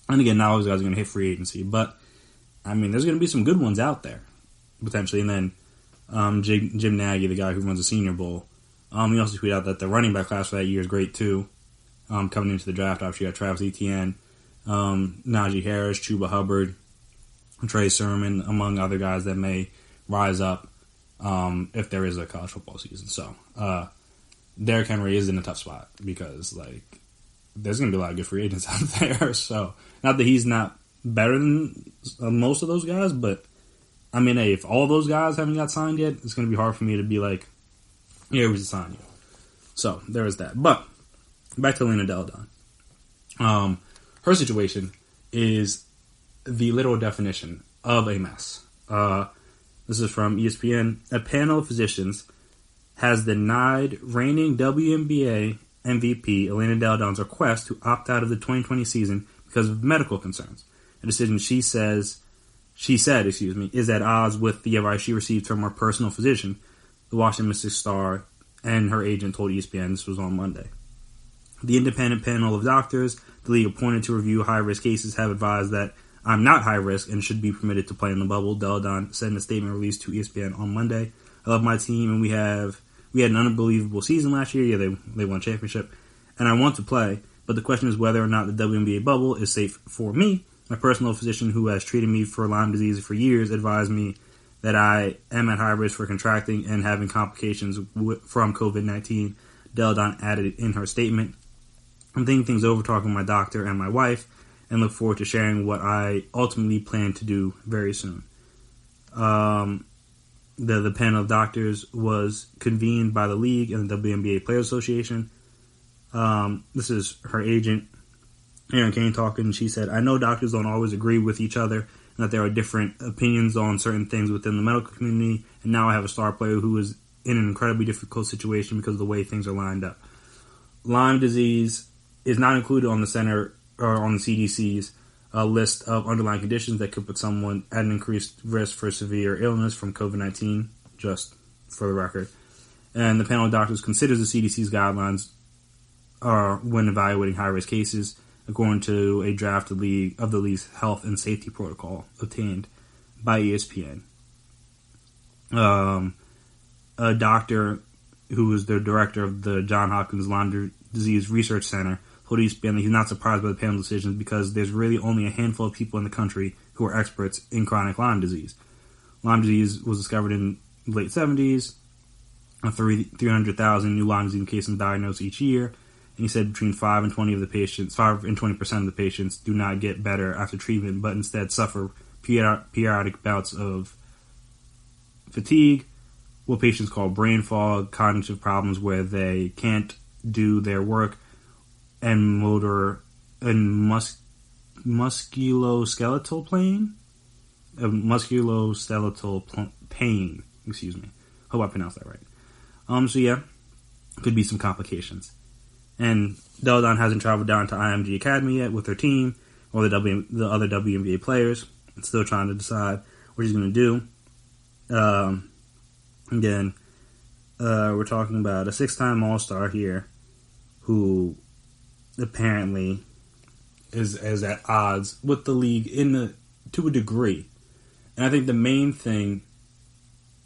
and again, not all those guys are going to hit free agency, but, there's going to be some good ones out there, potentially. And then Jim Nagy, the guy who runs the Senior Bowl, he also tweeted out that the running back class for that year is great, too. Coming into the draft, obviously, you got Travis Etienne, Najee Harris, Chuba Hubbard, Trey Sermon, among other guys that may rise up if there is a college football season. So, Derrick Henry is in a tough spot because, there's going to be a lot of good free agents out there. So, not that he's not better than most of those guys, but, hey, if all those guys haven't got signed yet, it's going to be hard for me to be like, yeah, we should sign you. So, there is that. But, back to Elena Delle Donne. Her situation is the literal definition of a mess. This is from ESPN. A panel of physicians has denied reigning WNBA MVP Elena Delle Donne's request to opt out of the 2020 season because of medical concerns. A decision she said, is at odds with the advice she received from her personal physician, the Washington Mystics star, and her agent told ESPN. This was on Monday. The independent panel of doctors the league appointed to review high-risk cases have advised that I'm not high-risk and should be permitted to play in the bubble, Delle Donne said in a statement released to ESPN on Monday. I love my team, and we had an unbelievable season last year. Yeah, they won a championship, and I want to play, but the question is whether or not the WNBA bubble is safe for me. My personal physician, who has treated me for Lyme disease for years, advised me that I am at high risk for contracting and having complications from COVID-19, Delle Donne added in her statement. I'm thinking things over, talking with my doctor and my wife, and look forward to sharing what I ultimately plan to do very soon. The panel of doctors was convened by the league and the WNBA Players Association. This is her agent, Erin Kane, talking. She said, I know doctors don't always agree with each other and that there are different opinions on certain things within the medical community, and now I have a star player who is in an incredibly difficult situation because of the way things are lined up. Lyme disease is not included on the center or on the CDC's list of underlying conditions that could put someone at an increased risk for severe illness from COVID-19, just for the record. And the panel of doctors considers the CDC's guidelines when evaluating high-risk cases, according to a draft of the league's health and safety protocol obtained by ESPN. A doctor who is the director of the Johns Hopkins Lyme Disease Research Center told ESPN that he's not surprised by the panel's decisions because there's really only a handful of people in the country who are experts in chronic Lyme disease. Lyme disease was discovered in the late 70s. 300,000 new Lyme disease cases diagnosed each year. And he said between 5 and 20% of the patients do not get better after treatment, but instead suffer periodic bouts of fatigue, what patients call brain fog, cognitive problems where they can't do their work and motor and musculoskeletal pain. Excuse me. Hope I pronounced that right. So yeah, could be some complications. And Delle Donne hasn't traveled down to IMG Academy yet with her team or the other WNBA players. It's still trying to decide what he's going to do. Again, we're talking about a 6-time All-Star here who apparently is at odds with the league to a degree. And I think the main thing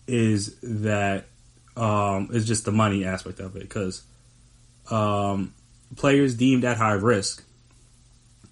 is that is just the money aspect of it, because players deemed at high risk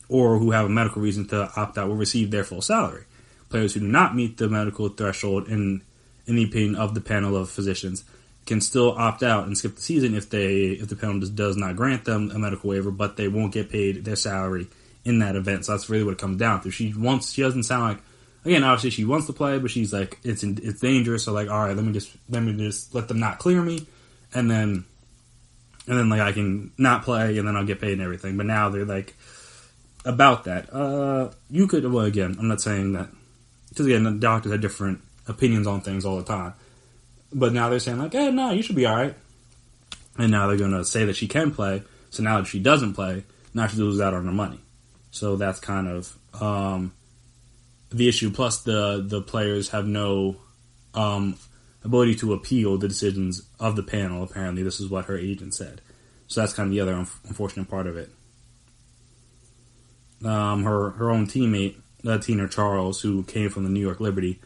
or who have a medical reason to opt out will receive their full salary. Players who do not meet the medical threshold in the opinion of the panel of physicians can still opt out and skip the season if the panel does not grant them a medical waiver, but they won't get paid their salary in that event. So that's really what it comes down to. She doesn't sound like, again, obviously she wants to play, but she's like, it's dangerous. So like, all right, let me just let them not clear me, and then like I can not play, and then I'll get paid and everything. But now they're like about that. You could, well, again, I'm not saying that, because again, the doctors have different opinions on things all the time. But now they're saying like, hey, no, you should be all right. And now they're going to say that she can play. So now if she doesn't play, now she loses out on her money. So that's kind of the issue. Plus, the players have no ability to appeal the decisions of the panel. Apparently, this is what her agent said. So that's kind of the other unfortunate part of it. Her own teammate, Tina Charles, who came from the New York Liberty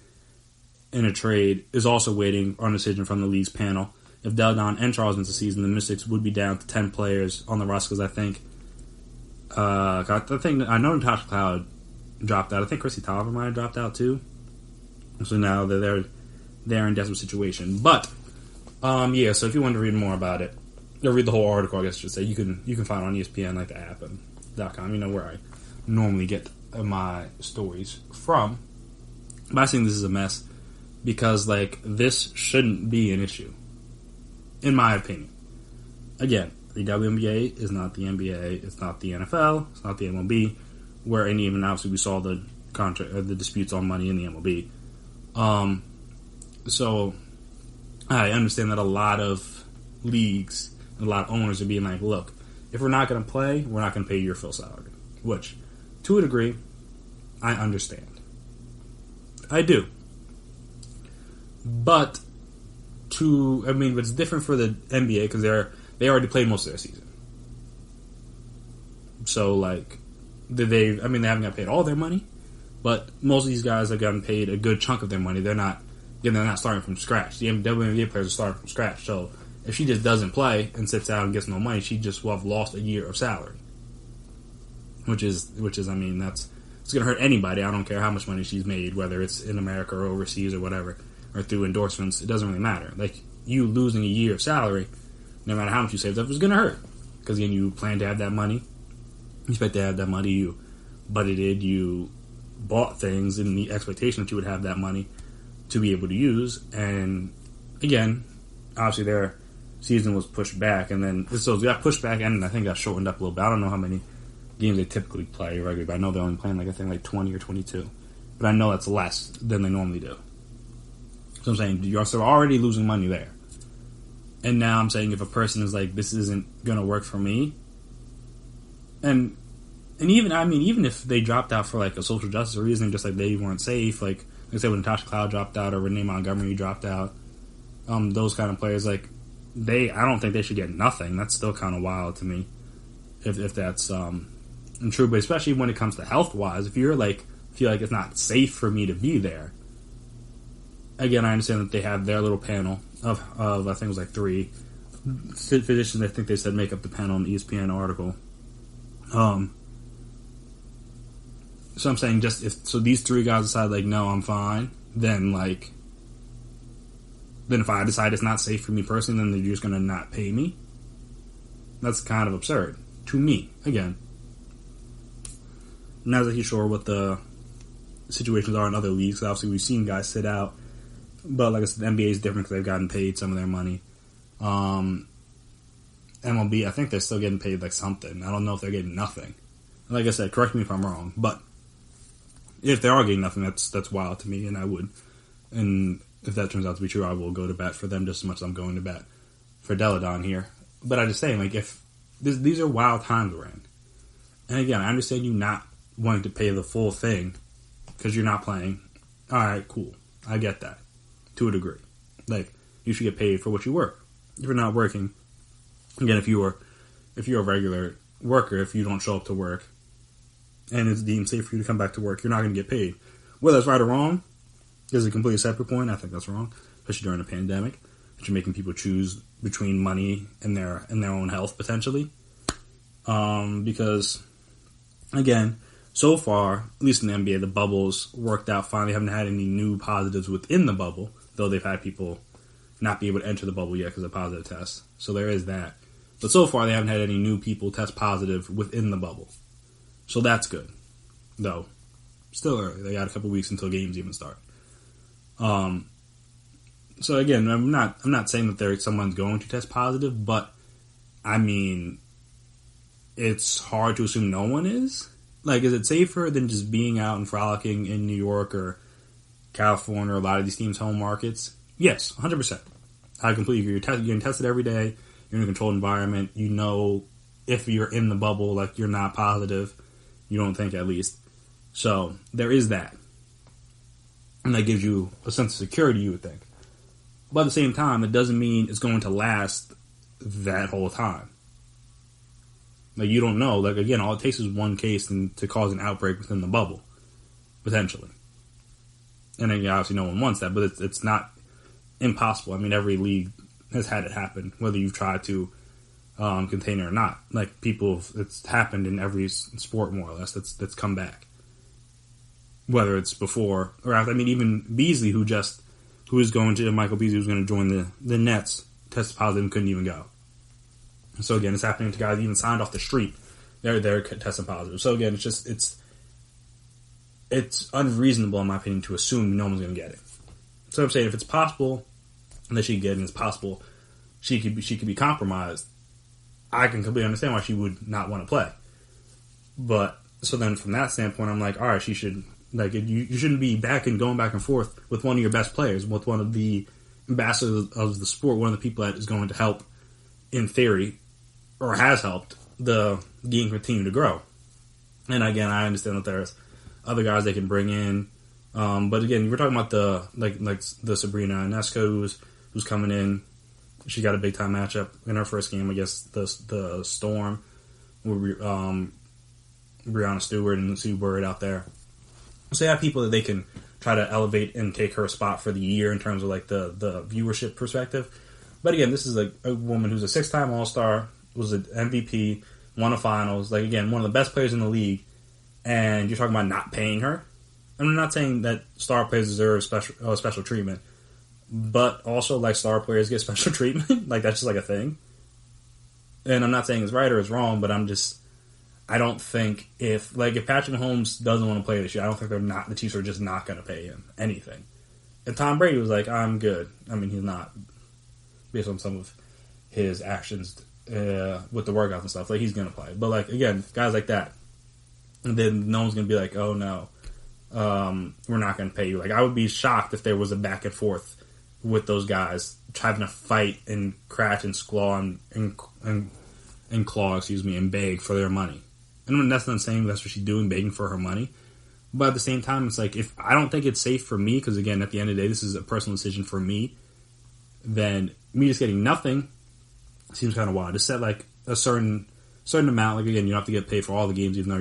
in a trade, is also waiting on a decision from the league's panel. If Delle Donne and Charles miss the season, the Mystics would be down to 10 players on the roster, because I know Natasha Cloud dropped out. I think Chrissy Tolliver might have dropped out too. So now they're in a desperate situation. But yeah, so if you want to read more about it, you'll read the whole article, I guess I should say. You can find it on ESPN, like the app and .com. You know where I normally get my stories from. But I think this is a mess, because like this shouldn't be an issue, in my opinion. Again, the WNBA is not the NBA, it's not the NFL, it's not the MLB, and even obviously we saw the disputes on money in the MLB. So I understand that a lot of leagues and a lot of owners are being like, look, if we're not going to play, we're not going to pay you your full salary. Which, to a degree, I understand. I do. But it's different for the NBA, because they already played most of their season. So like, they haven't got paid all their money, but most of these guys have gotten paid a good chunk of their money. They're not starting from scratch. The WNBA players are starting from scratch. So if she just doesn't play and sits out and gets no money, she just will have lost a year of salary. Which is it's going to hurt anybody. I don't care how much money she's made, whether it's in America or overseas or whatever, or through endorsements. It doesn't really matter. Like, you losing a year of salary, no matter how much you saved up, is going to hurt. Because again, you plan to have that money. You expect to have that money. You budgeted. You bought things in the expectation that you would have that money to be able to use. And again, obviously their season was pushed back, and then so it got pushed back, and I think got shortened up a little bit. I don't know how many games they typically play regularly, but I know they're only playing like 20 or 22. But I know that's less than they normally do. So I'm saying you're already losing money there. And now I'm saying if a person is like, this isn't going to work for me, and even if they dropped out for like a social justice reason, just like they weren't safe, like I said when Natasha Cloud dropped out or Renee Montgomery dropped out, those kind of players, like I don't think they should get nothing. That's still kind of wild to me, if that's true. But especially when it comes to health wise, if you're like feel like it's not safe for me to be there. Again, I understand that they have their little panel of I think it was like 3 physicians. I think they said make up the panel in the ESPN article. So I'm saying so these 3 guys decide like, no, I'm fine, then if I decide it's not safe for me personally, then they're just going to not pay me. That's kind of absurd to me. Again, I'm not exactly sure what the situations are in other leagues. Obviously, we've seen guys sit out, but like I said, the NBA is different because they've gotten paid some of their money. MLB, I think they're still getting paid like something. I don't know if they're getting nothing. Like I said, correct me if I'm wrong, but if they are getting nothing, that's wild to me, and I would. And if that turns out to be true, I will go to bat for them just as much as I'm going to bat for Delle Donne here. But I just say, like, if these are wild times we're in. And again, I understand you not wanting to pay the full thing because you're not playing. All right, cool. I get that to a degree. Like, you should get paid for what you work. If you're not working, again, if you're a regular worker, if you don't show up to work and it's deemed safe for you to come back to work, you're not going to get paid. Whether that's right or wrong is a completely separate point. I think that's wrong, especially during a pandemic, that you're making people choose between money and their own health potentially. Because again, so far, at least in the NBA, the bubble's worked out fine. They haven't had any new positives within the bubble, though they've had people not be able to enter the bubble yet because of positive tests. So there is that. But so far, they haven't had any new people test positive within the bubble. So that's good. Though, still early. They got a couple weeks until games even start. So again, I'm not saying that someone's going to test positive, but I mean, it's hard to assume no one is. Like, is it safer than just being out and frolicking in New York or California or a lot of these teams' home markets? Yes, 100%. I completely agree. You're getting tested every day. You're in a controlled environment. You know if you're in the bubble, like, you're not positive. You don't think, at least. So, there is that. And that gives you a sense of security, you would think. But at the same time, it doesn't mean it's going to last that whole time. Like, you don't know. Like, again, all it takes is one case to cause an outbreak within the bubble, potentially. And then, obviously, no one wants that, but it's not impossible. I mean, every league has had it happen, whether you've tried to contain it or not. Like, it's happened in every sport, more or less, that's come back. Whether it's before or after. I mean, even Beasley, Michael Beasley, who's going to join the Nets, tested positive and couldn't even go. So again, it's happening to guys even signed off the street. They're testing positive. So again, it's unreasonable, in my opinion, to assume no one's going to get it. So I'm saying, if it's possible that she could get it, and it's possible she could be compromised, I can completely understand why she would not want to play. But so then, from that standpoint, I'm like, all right, she should, like, you shouldn't be going back and forth with one of your best players, with one of the ambassadors of the sport, one of the people that is going to help, in theory, or has helped the game continue to grow. And again, I understand that there's other guys they can bring in. But again, we're talking about the Sabrina Ionescu who's coming in. She got a big time matchup in her first game against the Storm with Breanna Stewart and Sue Bird out there. So they have people that they can try to elevate and take her spot for the year in terms of like the viewership perspective. But again, this is a woman who's a 6-time All-Star, was an MVP, won a finals. Like, again, one of the best players in the league, and you're talking about not paying her. And I'm not saying that star players deserve special treatment, but also, like, star players get special treatment. Like, that's just like a thing. And I'm not saying it's right or it's wrong, but I don't think if Patrick Mahomes doesn't want to play this year, I don't think the Chiefs are just not going to pay him anything. And Tom Brady was like, I'm good. I mean, he's not, based on some of his actions with the workouts and stuff. Like, he's going to play. But, like, again, guys like that, and then no one's going to be like, oh, no, we're not going to pay you. Like, I would be shocked if there was a back and forth with those guys having to fight and crash and claw and claw, and beg for their money. And that's not saying that's what she's doing, begging for her money. But at the same time, it's like, if I don't think it's safe for me, because again, at the end of the day, this is a personal decision for me, then me just getting nothing seems kind of wild. To set like a certain amount, like, again, you don't have to get paid for all the games, even though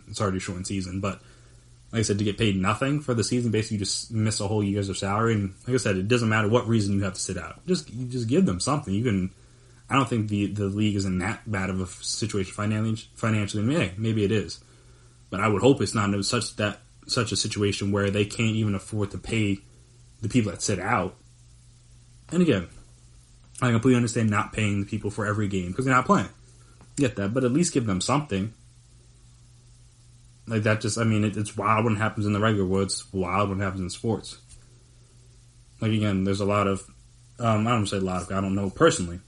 it's already a short season. But like I said, to get paid nothing for the season, basically you just miss a whole year's of salary. And like I said, it doesn't matter what reason you have to sit out. You just give them something. I don't think the league is in that bad of a situation financially. Maybe it is, but I would hope it's not such a situation where they can't even afford to pay the people that sit out. And again, I completely understand not paying the people for every game because they're not playing. Get that, but at least give them something. Like that, it's wild when it happens in the regular world. It's wild when it happens in sports. Like, again, there's a lot of, I don't say a lot of, I don't know personally,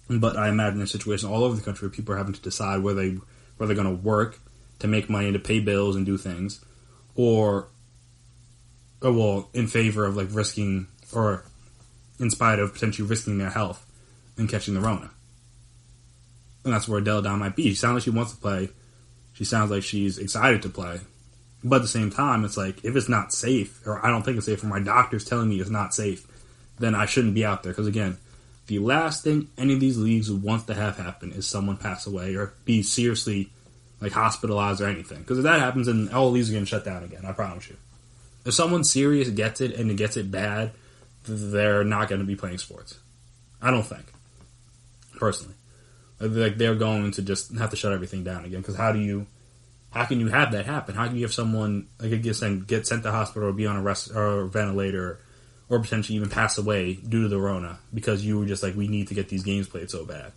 But I imagine there's situations all over the country where people are having to decide where they're going to work to make money to pay bills and do things, or in favor of like risking, or in spite of potentially risking their health and catching the Rona. And that's where Delle Donne might be. She sounds like she wants to play. She sounds like she's excited to play. But at the same time, it's like, if it's not safe, or I don't think it's safe, or my doctor's telling me it's not safe, then I shouldn't be out there. Because again, the last thing any of these leagues wants to have happen is someone pass away or be seriously like hospitalized or anything. Because if that happens, then all leagues are getting shut down again, I promise you. If someone serious gets it and it gets it bad, they're not going to be playing sports. I don't think. Personally. Like, they're going to just have to shut everything down again. Because how can you have that happen? How can you have someone like get sent to hospital or be on a ventilator, or potentially even pass away due to the Rona because you were just like, we need to get these games played so bad?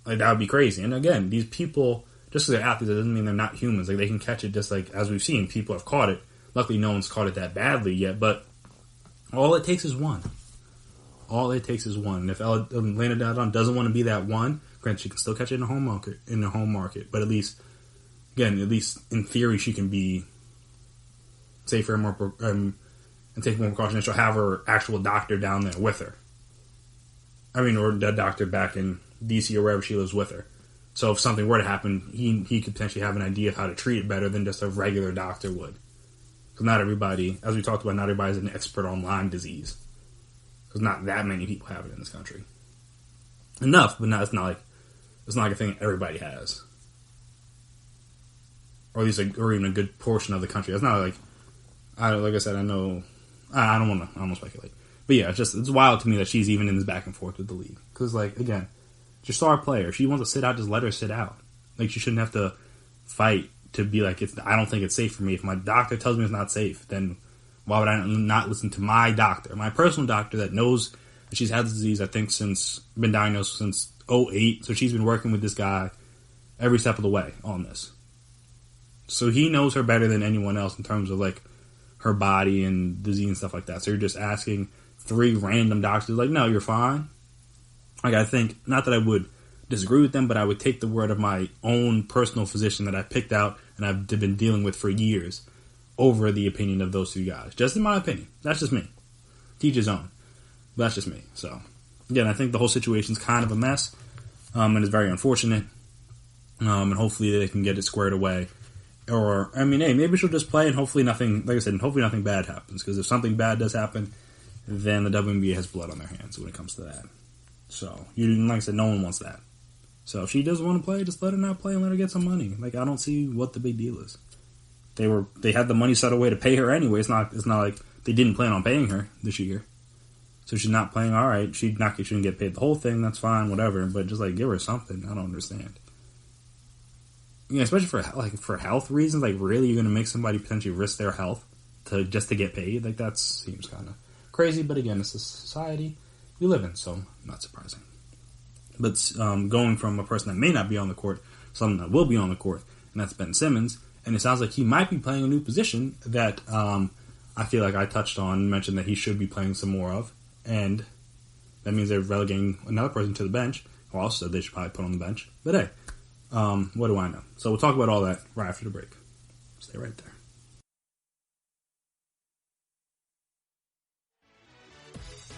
Like, that would be crazy. And again, these people, just because they're athletes, that doesn't mean they're not humans. Like, they can catch it just like, as we've seen, people have caught it. Luckily, no one's caught it that badly yet, but all it takes is one. All it takes is one. And if Elena Delle Donne doesn't want to be that one, granted, she can still catch it in the home market. But at least in theory, she can be safer and more and take more precautions. She'll have her actual doctor down there with her. Or the doctor back in DC or wherever she lives with her. So if something were to happen, he could potentially have an idea of how to treat it better than just a regular doctor would. Because not everybody, as we talked about, not everybody's an expert on Lyme disease. Because not that many people have it in this country. Enough, but it's not like a thing thing has. Or at least, or even a good portion of the country. It's not like I said, I know, I don't want to speculate. But yeah, it's wild to me that she's even in this back and forth with the league. Because, like, again, she's a star player. If she wants to sit out, just let her sit out. Like, she shouldn't have to fight to be like, I don't think it's safe for me. If my doctor tells me it's not safe, then why would I not listen to my doctor, my personal doctor that knows that she's had the disease, I think, been diagnosed since 2008. So she's been working with this guy every step of the way on this. So he knows her better than anyone else in terms of, like, her body and disease and stuff like that. So you're just asking 3 random doctors, like, no, you're fine. Like, I think, not that I would disagree with them, but I would take the word of my own personal physician that I picked out and I've been dealing with for years over the opinion of those 2 guys. Just in my opinion. That's just me. Teach his own. But that's just me. So, again, I think the whole situation's kind of a mess, and it's very unfortunate, and hopefully they can get it squared away. Or, hey, maybe she'll just play and hopefully nothing, like I said, hopefully nothing bad happens. Because if something bad does happen, then the WNBA has blood on their hands when it comes to that. So, like I said, no one wants that. So if she doesn't want to play, just let her not play and let her get some money. Like, I don't see what the big deal is. They had the money set away to pay her anyway. It's not like they didn't plan on paying her this year. So she's not playing, all right. She shouldn't get paid the whole thing, that's fine, whatever. But just, like, give her something. I don't understand. Especially for health reasons. Like, really, you're going to make somebody potentially risk their health just to get paid? Like, that seems kind of crazy. But again, it's a society we live in, so not surprising. But going from a person that may not be on the court to someone that will be on the court, and that's Ben Simmons. And it sounds like he might be playing a new position that I feel like I touched on and mentioned that he should be playing some more of. And that means they're relegating another person to the bench. Who also said they should probably put on the bench. But hey, what do I know? So we'll talk about all that right after the break. Stay right there.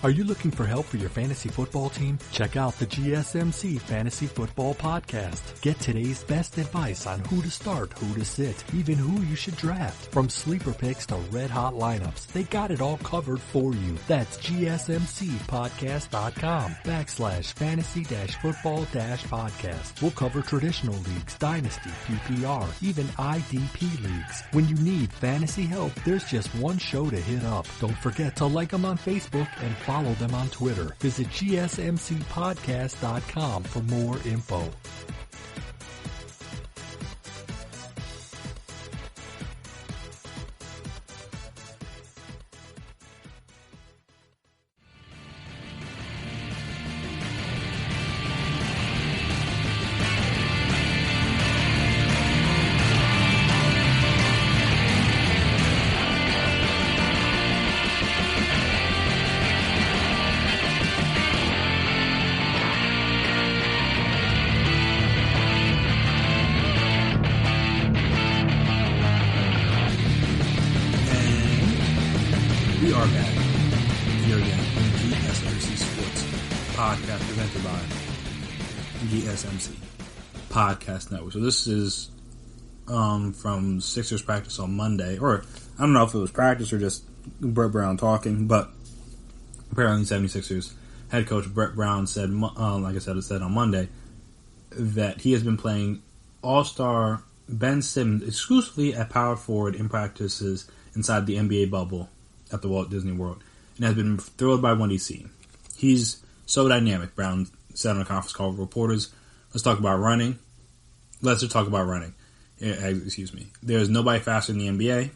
Are you looking for help for your fantasy football team? Check out the GSMC Fantasy Football Podcast. Get today's best advice on who to start, who to sit, even who you should draft. From sleeper picks to red hot lineups, they got it all covered for you. That's GSMCpodcast.com/fantasy-football-podcast. We'll cover traditional leagues, dynasty, PPR, even IDP leagues. When you need fantasy help, there's just one show to hit up. Don't forget to like them on Facebook and follow them on Twitter. Visit GSMCpodcast.com for more info. podcast presented by GSMC Podcast Network. So this is from Sixers practice on Monday, or I don't know if it was practice or just Brett Brown talking, but apparently 76ers head coach Brett Brown said, like I said, it said on Monday, that he has been playing All-Star Ben Simmons exclusively at power forward in practices inside the NBA bubble at the Walt Disney World, and has been thrilled by what he's seen. He's so dynamic, Brown said on a conference call with reporters. Let's just talk about running. Excuse me. There's nobody faster in the NBA.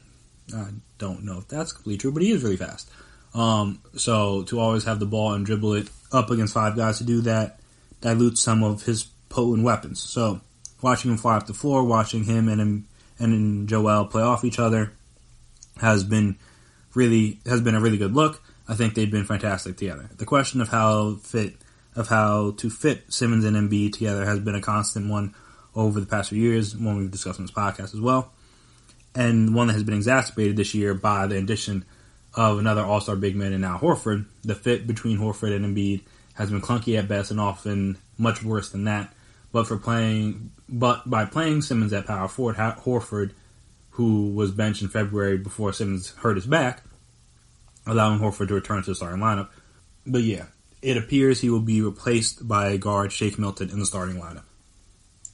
I don't know if that's completely true, but he is really fast. So to always have the ball and dribble it up against five guys to do that dilutes some of his potent weapons. So watching him fly off the floor, watching him and Joel play off each other has been a really good look. I think they've been fantastic together. The question of how to fit Simmons and Embiid together has been a constant one over the past few years, one we've discussed on this podcast as well, and one that has been exacerbated this year by the addition of another All-Star big man in Al Horford. The fit between Horford and Embiid has been clunky at best and often much worse than that. But by playing Simmons at power forward, Horford, who was benched in February before Simmons hurt his back, allowing Horford to return to the starting lineup. But yeah, it appears he will be replaced by guard Shake Milton in the starting lineup.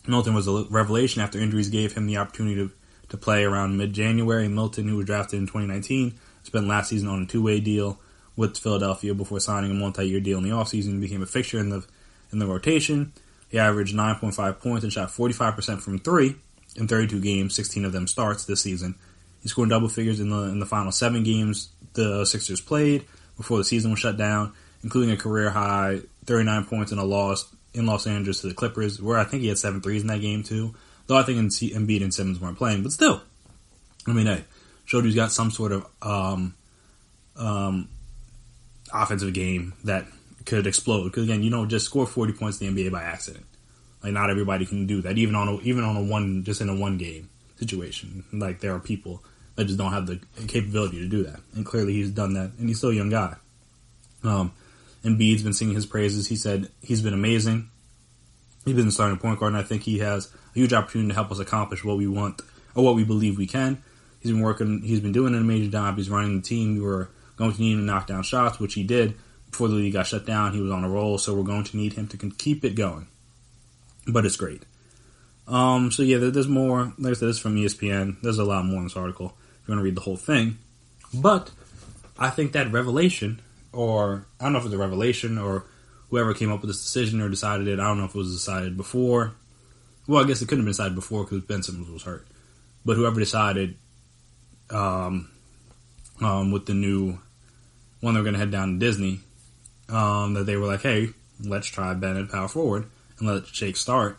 Milton was a revelation after injuries gave him the opportunity to play around mid-January. Milton, who was drafted in 2019, spent last season on a two-way deal with Philadelphia before signing a multi-year deal in the offseason and became a fixture in the rotation. He averaged 9.5 points and shot 45% from three in 32 games, 16 of them starts this season. He scored double figures in the final 7 games the Sixers played before the season was shut down, including a career-high 39 points in a loss in Los Angeles to the Clippers, where I think he had 7 threes in that game too. Though I think Embiid and Simmons weren't playing, but still, I mean, hey, showed he's got some sort of offensive game that could explode. Because again, you don't just score 40 points in the NBA by accident. Like, not everybody can do that, even on a one game situation. Like, there are people that just don't have the capability to do that, and clearly he's done that, and he's still a young guy. Embiid's been singing his praises. He said he's been amazing. He's been the starting point guard, and I think he has a huge opportunity to help us accomplish what we want or what we believe we can. He's been doing an amazing job. He's running the team. We were going to need him to knock down shots, which he did. Before the league got shut down, he was on a roll, so we're going to need him to keep it going. But it's great. So yeah, there's more. Like I said, this is from ESPN. There's a lot more in this article if you want to read the whole thing. But I think that revelation, or I don't know if it was a revelation or whoever came up with this decision or decided it, I don't know if it was decided before. Well, I guess it couldn't have been decided before because Ben Simmons was hurt. But whoever decided with the new one, they're going to head down to Disney, that they were like, hey, let's try Ben at power forward and let Shake start.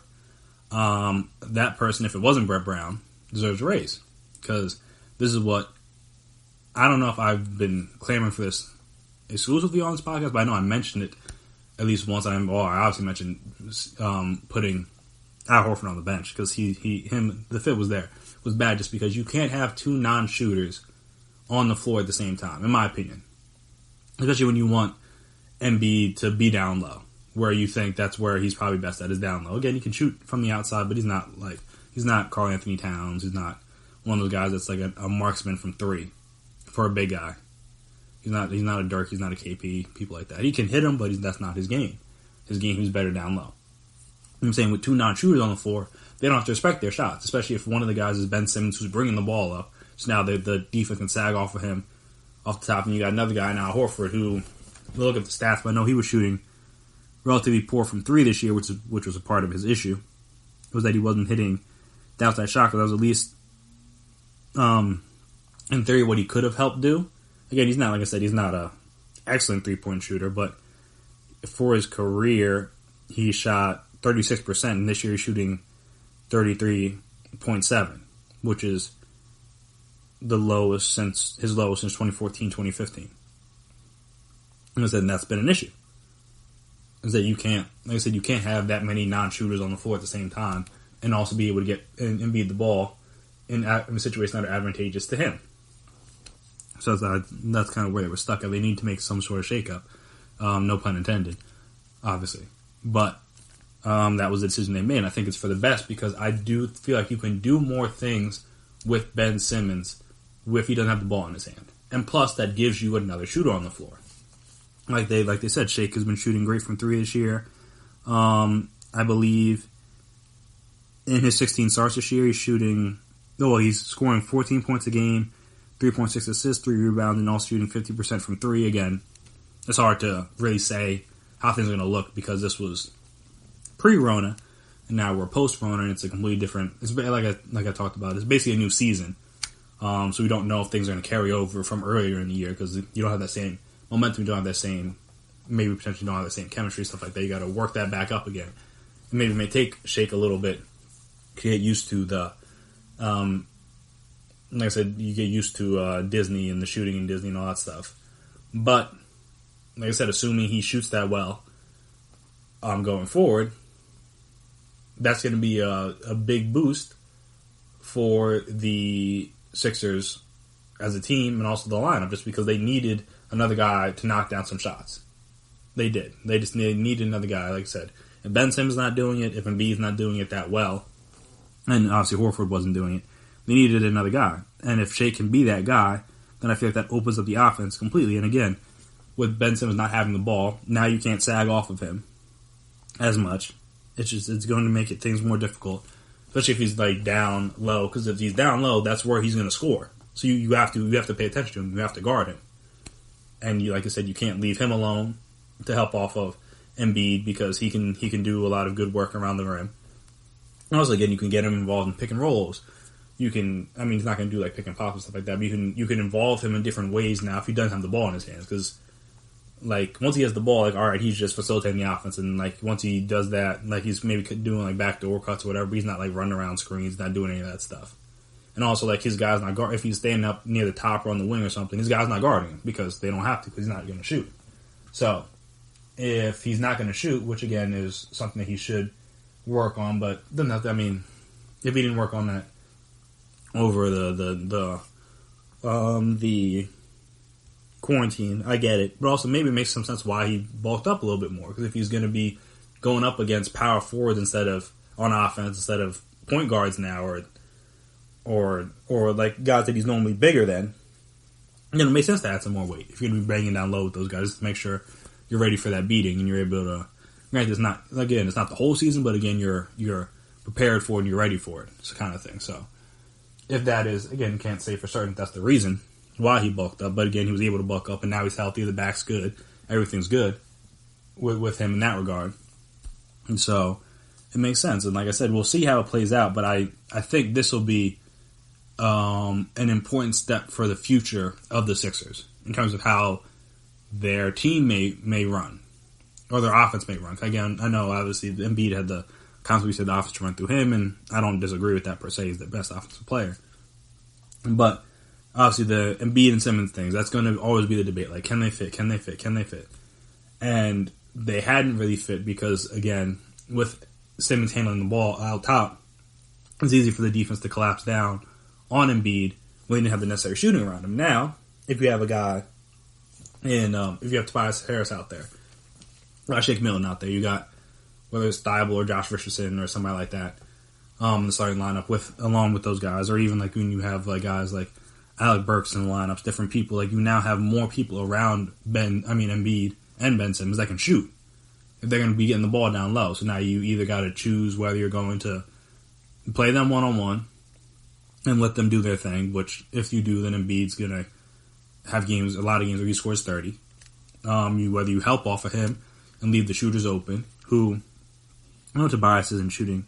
That person, if it wasn't Brett Brown, deserves a raise. Because this is what, I don't know if I've been clamoring for this exclusively on this podcast, but I know I mentioned it at least once. I obviously mentioned putting Al Horford on the bench because the fit was there. It was bad just because you can't have 2 non-shooters on the floor at the same time, in my opinion. Especially when you want Embiid to be down low, where you think that's where he's probably best at, is down low. Again, he can shoot from the outside, but he's not Karl Anthony Towns. He's not one of those guys that's like a marksman from 3 for a big guy. He's not a Dirk. He's not a KP. People like that. He can hit him, but that's not his game. His game, he's better down low. I'm saying with 2 non-shooters on the floor, they don't have to respect their shots, especially if one of the guys is Ben Simmons, who's bringing the ball up. So now the defense can sag off of him off the top, and you got another guy now, Horford, who, we'll look at the stats, but I know he was shooting relatively poor from 3 this year, which was a part of his issue, was that he wasn't hitting the outside shot, because that was at least, in theory, what he could have helped do. Again, he's not, like I said, he's not a excellent three-point shooter, but for his career, he shot 36%, and this year he's shooting 33.7, which is his lowest since 2014, 2015. And I said, that's been an issue. Is that you can't, like I said, you can't have that many non-shooters on the floor at the same time and also be able to get Embiid the ball in a situation that are advantageous to him. So that's kind of where they were stuck at. They need to make some sort of shakeup. No pun intended. obviously. But that was the decision they made, and I think it's for the best because I do feel like you can do more things with Ben Simmons if he doesn't have the ball in his hand. And plus, that gives you another shooter on the floor. Like they said, Shake has been shooting great from 3 this year. I believe in his 16 starts this year, he's scoring 14 points a game, 3.6 assists, 3 rebounds, and also shooting 50% from 3. Again, it's hard to really say how things are going to look because this was pre-Rona, and now we're post-Rona, and it's a completely different. It's like I talked about. It's basically a new season, so we don't know if things are going to carry over from earlier in the year because you don't have that same momentum, you don't have that same, maybe potentially don't have the same chemistry, stuff like that. You got to work that back up again. And maybe it may take Shake a little bit to get used to the. Like I said, you get used to Disney and the shooting in Disney and all that stuff. But like I said, assuming he shoots that well, going forward, that's going to be a big boost for the Sixers as a team and also the lineup, just because they needed another guy to knock down some shots. They did. They just needed another guy, like I said. If Ben Simmons not doing it, if Embiid's not doing it that well, and obviously Horford wasn't doing it, they needed another guy. And if Shea can be that guy, then I feel like that opens up the offense completely. And again, with Ben Simmons not having the ball, now you can't sag off of him as much. It's going to make things more difficult, especially if he's like down low. Because if he's down low, that's where he's going to score. So you have to pay attention to him. You have to guard him. And like I said, you can't leave him alone to help off of Embiid because he can do a lot of good work around the rim. And also, again, you can get him involved in pick and rolls. You can, I mean, he's not going to do like pick and pop and stuff like that, but you can involve him in different ways now if he doesn't have the ball in his hands. Because, like, once he has the ball, like, all right, he's just facilitating the offense. And, like, once he does that, like, he's maybe doing, like, backdoor cuts or whatever, but he's not, like, running around screens, not doing any of that stuff. And also, like, his guy's not guarding. If he's standing up near the top or on the wing or something, his guy's not guarding him because they don't have to because he's not going to shoot. So, if he's not going to shoot, which, again, is something that he should work on, but doesn't have to, I mean, if he didn't work on that over the quarantine, I get it. But also maybe it makes some sense why he bulked up a little bit more. Because if he's going to be going up against power forwards instead of on offense, instead of point guards now, or like guys that he's normally bigger than, then it makes sense to add some more weight. If you're going to be banging down low with those guys, just to make sure you're ready for that beating and you're able to. Granted, it's not the whole season, but again, you're prepared for it and you're ready for it. It's the kind of thing. So. If that is, again, can't say for certain that's the reason why he bulked up. But again, he was able to bulk up, and now he's healthy. The back's good. Everything's good with him in that regard. And so it makes sense. And like I said, we'll see how it plays out. But I think this will be an important step for the future of the Sixers in terms of how their team may run or their offense may run. Again, I know obviously Embiid had the constantly said the offense to run through him, and I don't disagree with that per se. He's the best offensive player. But obviously the Embiid and Simmons things, that's going to always be the debate. Like, can they fit? Can they fit? Can they fit? And they hadn't really fit because, again, with Simmons handling the ball out top, it's easy for the defense to collapse down on Embiid when they didn't have the necessary shooting around him. Now, if you have a guy if you have Tobias Harris out there, or Shake Milton out there, you got whether it's Thibault or Josh Richardson or somebody like that, the starting lineup along with those guys, or even like when you have like guys like Alec Burks in the lineups, different people, like you now have more people around Embiid and Ben Simmons that can shoot if they're going to be getting the ball down low. So now you either got to choose whether you're going to play them one-on-one and let them do their thing, which if you do, then Embiid's going to have a lot of games where he scores 30. Whether you help off of him and leave the shooters open, who I know Tobias isn't shooting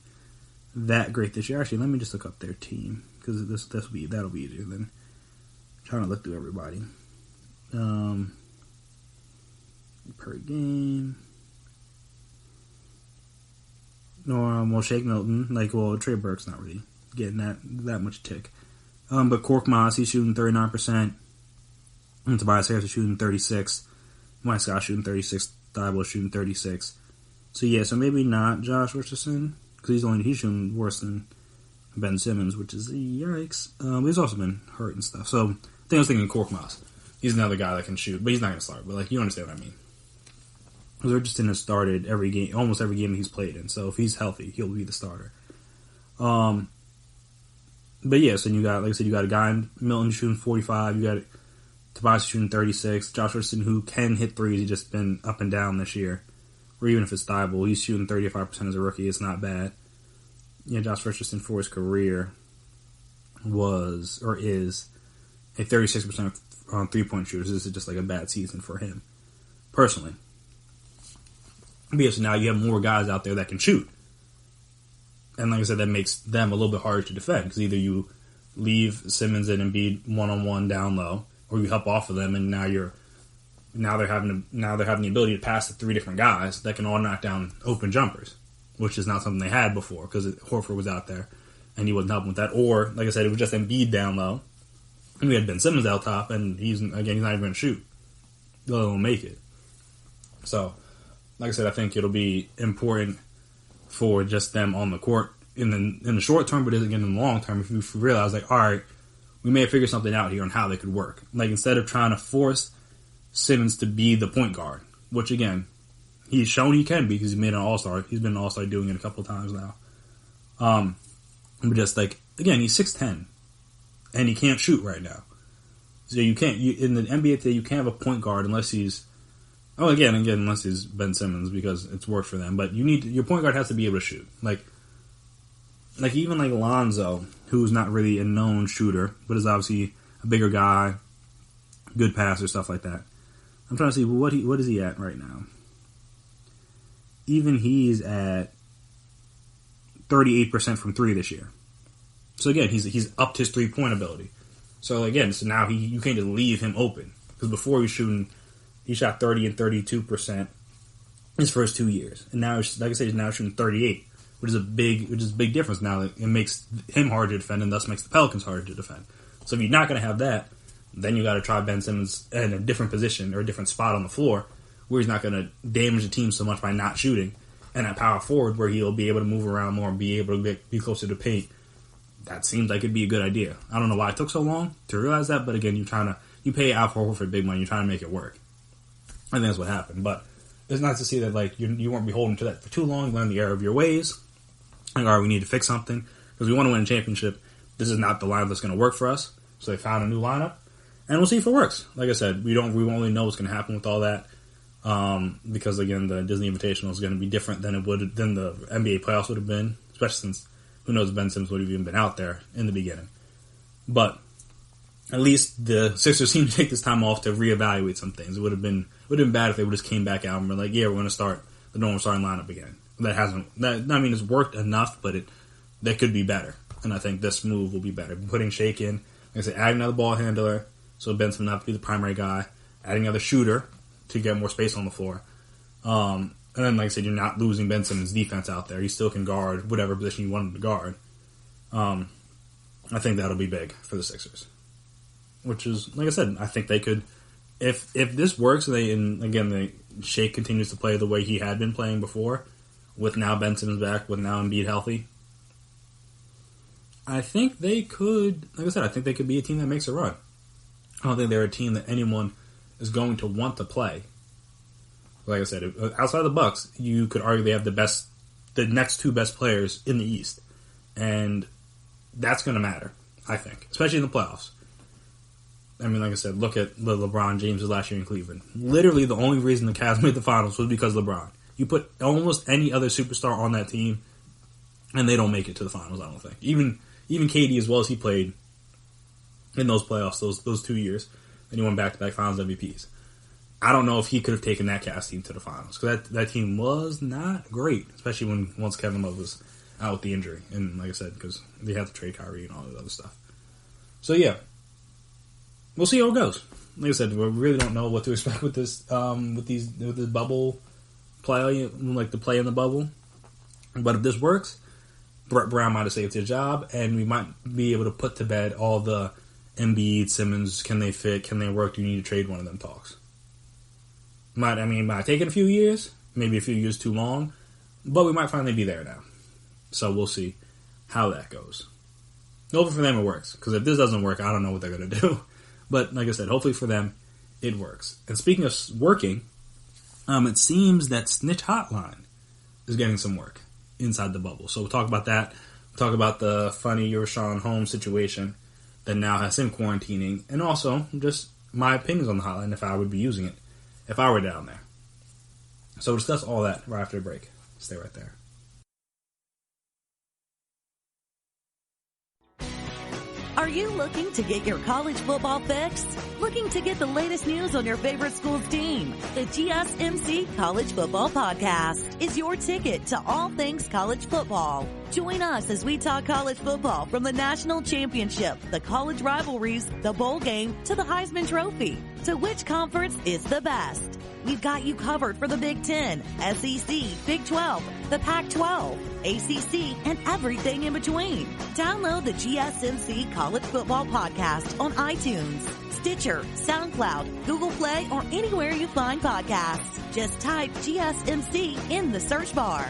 that great this year. Actually, let me just look up their team because that'll be easier than trying to look through everybody. Per game. No, Shake Milton. Trey Burke's not really getting that much tick. But Korkmaz, he's shooting 39%. And Tobias Harris is shooting 36%. Myles Garrett shooting 36%. Thibault shooting 36%. So yeah, so maybe not Josh Richardson because he's shooting worse than Ben Simmons, which is yikes. But he's also been hurt and stuff. So I was thinking Korkmaz. He's another guy that can shoot, but he's not going to start. But you understand what I mean. Richardson has started every game, almost every game he's played in. So if he's healthy, he'll be the starter. But yeah, so you got, like I said, you got a guy in Milton shooting 45. You got Tobias shooting 36. Josh Richardson, who can hit threes, he's just been up and down this year. Or even if it's Thibault, he's shooting 35% as a rookie. It's not bad. Yeah, Josh Richardson for his career is a 36% on 3-point shooters. This is just like a bad season for him, personally. But yeah, so now you have more guys out there that can shoot. And like I said, that makes them a little bit harder to defend, because either you leave Simmons and Embiid one-on-one down low, or you help off of them, and now they're having the ability to pass to 3 different guys that can all knock down open jumpers, which is not something they had before, because Horford was out there and he wasn't helping with that. Or, like I said, it was just Embiid down low, and we had Ben Simmons out top, and he's not even going to shoot. They'll make it. So, like I said, I think it'll be important for just them on the court in the short term, but again in the long term, if you realize, like, all right, we may have figured something out here on how they could work. Like, instead of trying to force Simmons to be the point guard, which again, he's shown he can be because he's made an all-star. He's been an all-star doing it a couple of times now. But just like, again, he's 6'10", and he can't shoot right now. So you can't, in the NBA today, you can't have a point guard unless he's, unless he's Ben Simmons, because it's worked for them. But your point guard has to be able to shoot. Like even like Lonzo, who's not really a known shooter, but is obviously a bigger guy, good passer, stuff like that. I'm trying to see, what is he at right now? Even he's at 38% from 3 this year. So again, he's upped his 3-point ability. So again, now you can't just leave him open, because before he shot 30 and 32% his first 2 years, and now, like I said, he's now shooting 38, which is a big difference. Now it makes him hard to defend, and thus makes the Pelicans harder to defend. So if you're not going to have that, then you got to try Ben Simmons in a different position or a different spot on the floor, where he's not going to damage the team so much by not shooting, and at power forward, where he'll be able to move around more and be able to be closer to paint. That seems like it'd be a good idea. I don't know why it took so long to realize that, but again, you pay Al Horford big money, you're trying to make it work. I think that's what happened. But it's nice to see that, like, you weren't beholden to that for too long. Learn the error of your ways. Like, all right, we need to fix something because we want to win a championship. This is not the lineup that's going to work for us. So they found a new lineup, and we'll see if it works. Like I said, we won't really know what's going to happen with all that, because again, the Disney Invitational is going to be different than the NBA playoffs would have been, especially since who knows if Ben Simmons would have even been out there in the beginning. But at least the Sixers seem to take this time off to reevaluate some things. It would have been bad if they would just came back out and were like, yeah, we're going to start the normal starting lineup again. It's worked enough, but that could be better. And I think this move will be better. Putting Shake in, like I said, adding another ball handler, so Ben Simmons not to be the primary guy, adding another shooter to get more space on the floor. And then, like I said, you're not losing Ben Simmons' defense out there. He still can guard whatever position you want him to guard. I think that'll be big for the Sixers. Which is, like I said, I think they could, if this works, the Shake continues to play the way he had been playing before, with now Ben Simmons back, with now Embiid healthy, I think they could, like I said, I think they could be a team that makes a run. I don't think they're a team that anyone is going to want to play. Like I said, outside of the Bucks, you could argue they have the next 2 best players in the East. And that's going to matter, I think, especially in the playoffs. I mean, like I said, look at LeBron James' last year in Cleveland. Literally, the only reason the Cavs made the finals was because of LeBron. You put almost any other superstar on that team, and they don't make it to the finals, I don't think. Even KD, as well as he played in those playoffs, those 2 years, and he won back-to-back finals MVPs. I don't know if he could have taken that Cavs team to the finals, because that team was not great, especially once Kevin Love was out with the injury. And like I said, because they had to trade Kyrie and all that other stuff. So, yeah. We'll see how it goes. Like I said, we really don't know what to expect with this, with this bubble play, like the play in the bubble. But if this works, Brett Brown might have saved his job, and we might be able to put to bed all the Embiid, Simmons, can they fit, can they work, do you need to trade one of them talks. Might take it a few years, maybe a few years too long, but we might finally be there now. So we'll see how that goes. Hopefully for them it works, because if this doesn't work, I don't know what they're going to do. But like I said, hopefully for them, it works. And speaking of working, It seems that Snitch Hotline is getting some work inside the bubble. So we'll talk about that. We'll talk about the funny Rashawn Holmes situation that now has him quarantining, and also just my opinions on the hotline if I would be using it if I were down there. So we'll discuss all that right after the break. Stay right there. Are you looking to get your college football fix? Looking to get the latest news on your favorite school's team? The GSMC College Football Podcast is your ticket to all things college football. Join us as we talk college football from the national championship, the college rivalries, the bowl game, to the Heisman Trophy. To which conference is the best? We've got you covered for the Big Ten, SEC, Big 12, the Pac-12, ACC, and everything in between. Download the GSMC College Football Podcast on iTunes, Stitcher, SoundCloud, Google Play, or anywhere you find podcasts. Just type GSMC in the search bar.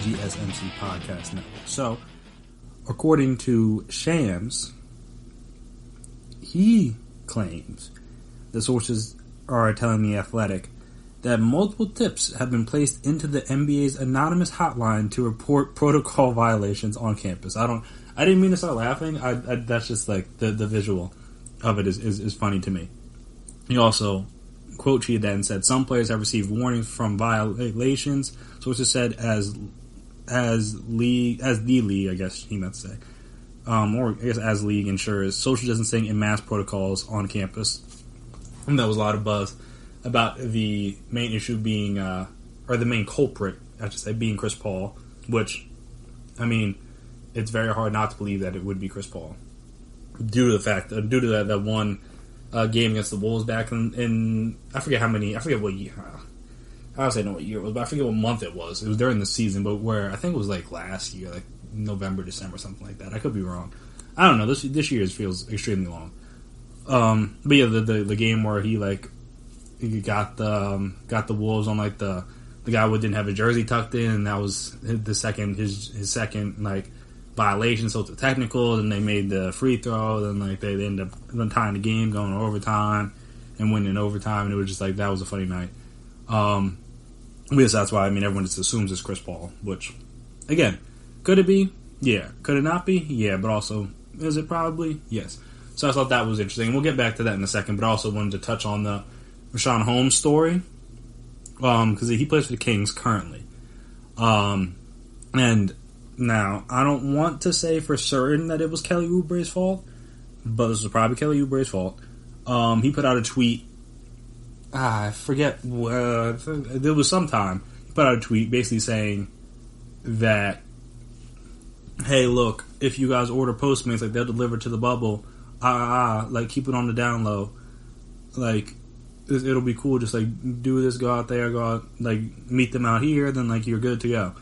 GSMC Podcast Network. So, according to Shams, he claims, the sources are telling The Athletic, that multiple tips have been placed into the NBA's anonymous hotline to report protocol violations on campus. I didn't mean to start laughing. That's just like the visual of it is funny to me. He also quote tweeted that and said some players have received warnings from violations. Sources said as the league, I guess he meant to say, or I guess as league ensures social distancing and mask protocols on campus. And there was a lot of buzz about the main issue being, or the main culprit, I should say, being Chris Paul. Which, I mean, it's very hard not to believe that it would be Chris Paul due to the fact that that one game against the Wolves back in I forget what year. I don't know what year it was, but I forget what month it was. It was during the season, but where I think it was like last year, like November, December, something like that. I could be wrong. I don't know. This year feels extremely long. But yeah, the game where he got the Wolves on like the guy who didn't have a jersey tucked in, and that was his second like violation. So it's a technical, and they made the free throw. Then they ended up tying the game, going to overtime, and winning in overtime. And it was just like that was a funny night. Because that's why, I mean, everyone just assumes it's Chris Paul, which, again, could it be? Yeah. Could it not be? Yeah, but also, is it probably? Yes. So I thought that was interesting, and we'll get back to that in a second, but I also wanted to touch on the Rashawn Holmes story, because he plays for the Kings currently. And now, I don't want to say for certain that it was Kelly Oubre's fault, but this was probably Kelly Oubre's fault. He put out a tweet. I forget. There was some time he put out a tweet basically saying that, hey, look, if you guys order Postmates, like they'll deliver to the bubble. Like keep it on the down low. Like it'll be cool. Just like do this, go out there, like meet them out here. Then like you're good to go.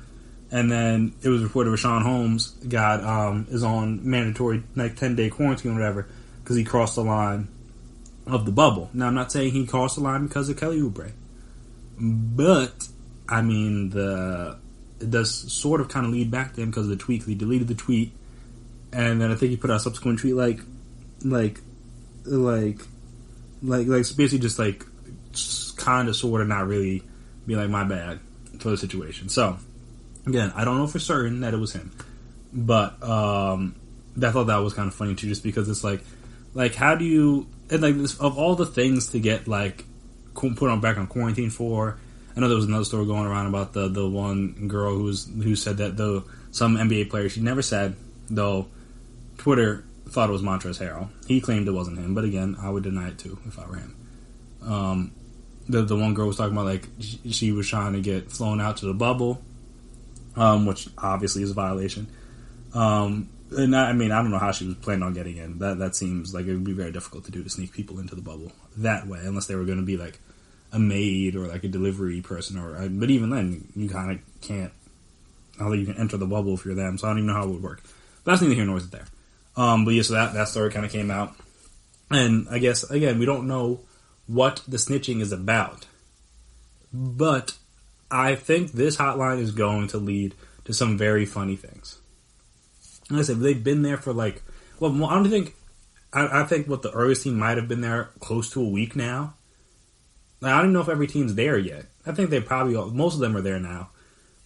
And then it was reported Rashawn Holmes is on mandatory like 10-day quarantine or whatever because he crossed the line of the bubble. Now, I'm not saying he crossed the line because of Kelly Oubre, but I mean it does sort of kind of lead back to him because of the tweet. He deleted the tweet, and then I think he put out a subsequent tweet like basically just like kind of sort of not really be like my bad for the situation. So again, I don't know for certain that it was him, but I thought that was kind of funny too, just because it's like how do you. And like this, of all the things to get like put on back on quarantine for, I know there was another story going around about the one girl who said that some NBA player, she never said, though Twitter thought it was Montrezl Harrell. He claimed it wasn't him, but again, I would deny it too if I were him. The one girl was talking about like she was trying to get flown out to the bubble, which obviously is a violation. And I don't know how she was planning on getting in. That seems like it would be very difficult to do, to sneak people into the bubble that way, unless they were going to be like a maid or like a delivery person. But even then, you kind of can't. I don't think you can enter the bubble if you're them. So I don't even know how it would work. But that's neither here nor is it there. But yeah, so that story kind of came out, and I guess again we don't know what the snitching is about, but I think this hotline is going to lead to some very funny things. Like I said, they've been there for I think what the earliest team might have been there close to a week now. I don't even know if every team's there yet. I think they most of them are there now,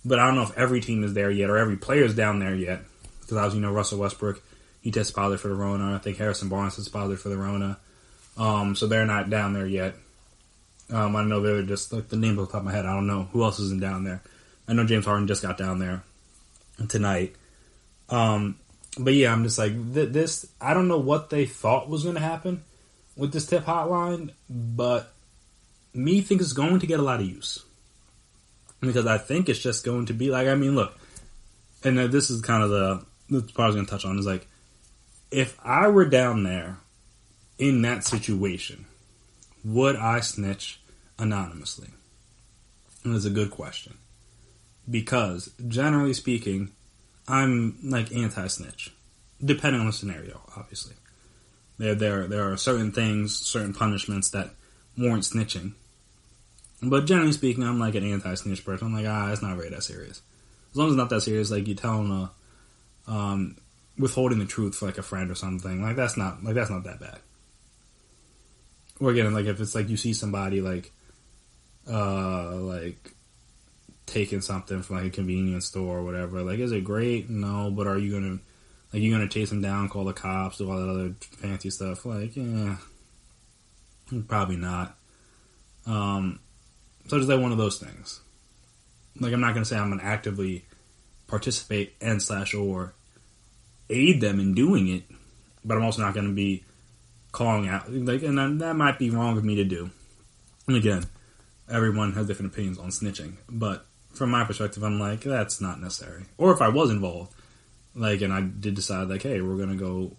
but I don't know if every team is there yet or every player's down there yet. Because as you know, Russell Westbrook, he tested positive for the Rona. I think Harrison Barnes tested positive for the Rona. So they're not down there yet. I don't know, they're just like the names off the top of my head. I don't know who else isn't down there. I know James Harden just got down there tonight. But yeah, I'm just like, this, I don't know what they thought was going to happen with this tip hotline, but me thinks it's going to get a lot of use. Because I think it's just going to be look, and this is kind of the part I was going to touch on, is like, if I were down there in that situation, would I snitch anonymously? And it's a good question. Because, generally speaking, I'm anti-snitch, depending on the scenario. Obviously, there are certain things, certain punishments that warrant snitching. But generally speaking, I'm an anti-snitch person. I'm it's not really that serious. As long as it's not that serious, you tell them withholding the truth for a friend or something, that's not that bad. Or again, if it's you see somebody taking something from a convenience store or whatever, is it great? No, but are you gonna chase them down, call the cops, do all that other fancy stuff? Yeah, probably not. So just one of those things. I'm not gonna say I'm gonna actively participate and/or aid them in doing it, but I'm also not gonna be calling out, and that might be wrong of me to do. And again, everyone has different opinions on snitching, but from my perspective, I'm that's not necessary. Or if I was involved, and I did decide, hey, we're gonna go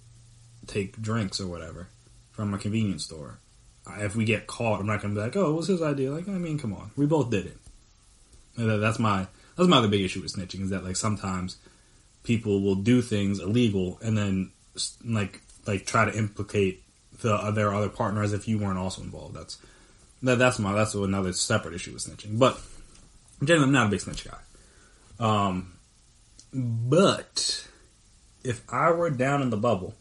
take drinks or whatever from a convenience store. If we get caught, I'm not gonna be oh, it was his idea. Come on, we both did it. And that's my other big issue with snitching, is that sometimes people will do things illegal and then try to implicate their other partner as if you weren't also involved. That's another separate issue with snitching. But generally, I'm not a big snitch guy. But if I were down in the bubble,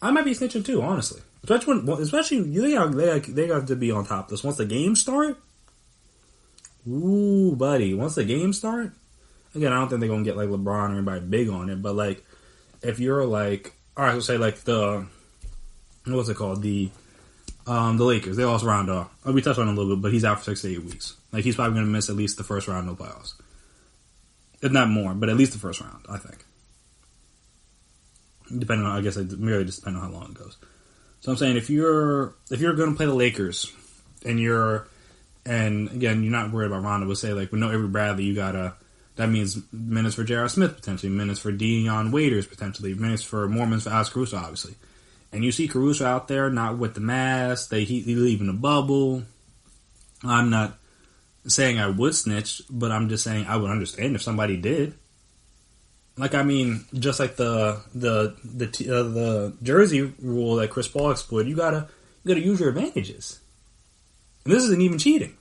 I might be snitching too, honestly. Especially they have to be on top of this once the games start. Ooh, buddy, once the games start. Again, I don't think they're gonna get LeBron or anybody big on it, but if you're all right, so say the what's it called, the Lakers, they lost Rondo. We touched on it a little bit, but he's out for 6 to 8 weeks. He's probably going to miss at least the first round of the playoffs. If not more, but at least the first round, I think. Depending on, I guess, it merely just depends on how long it goes. So I'm saying, if you're going to play the Lakers, and again, you're not worried about Rondo, but say, with no Avery Bradley, that means minutes for J.R. Smith, potentially, minutes for Dion Waiters, potentially, more minutes for Alex Caruso, obviously. And you see Caruso out there, not with the mask, he leaving the bubble. I'm not saying I would snitch, but I'm just saying I would understand if somebody did. Just like the jersey rule that Chris Paul exploited, you gotta use your advantages. And this isn't even cheating.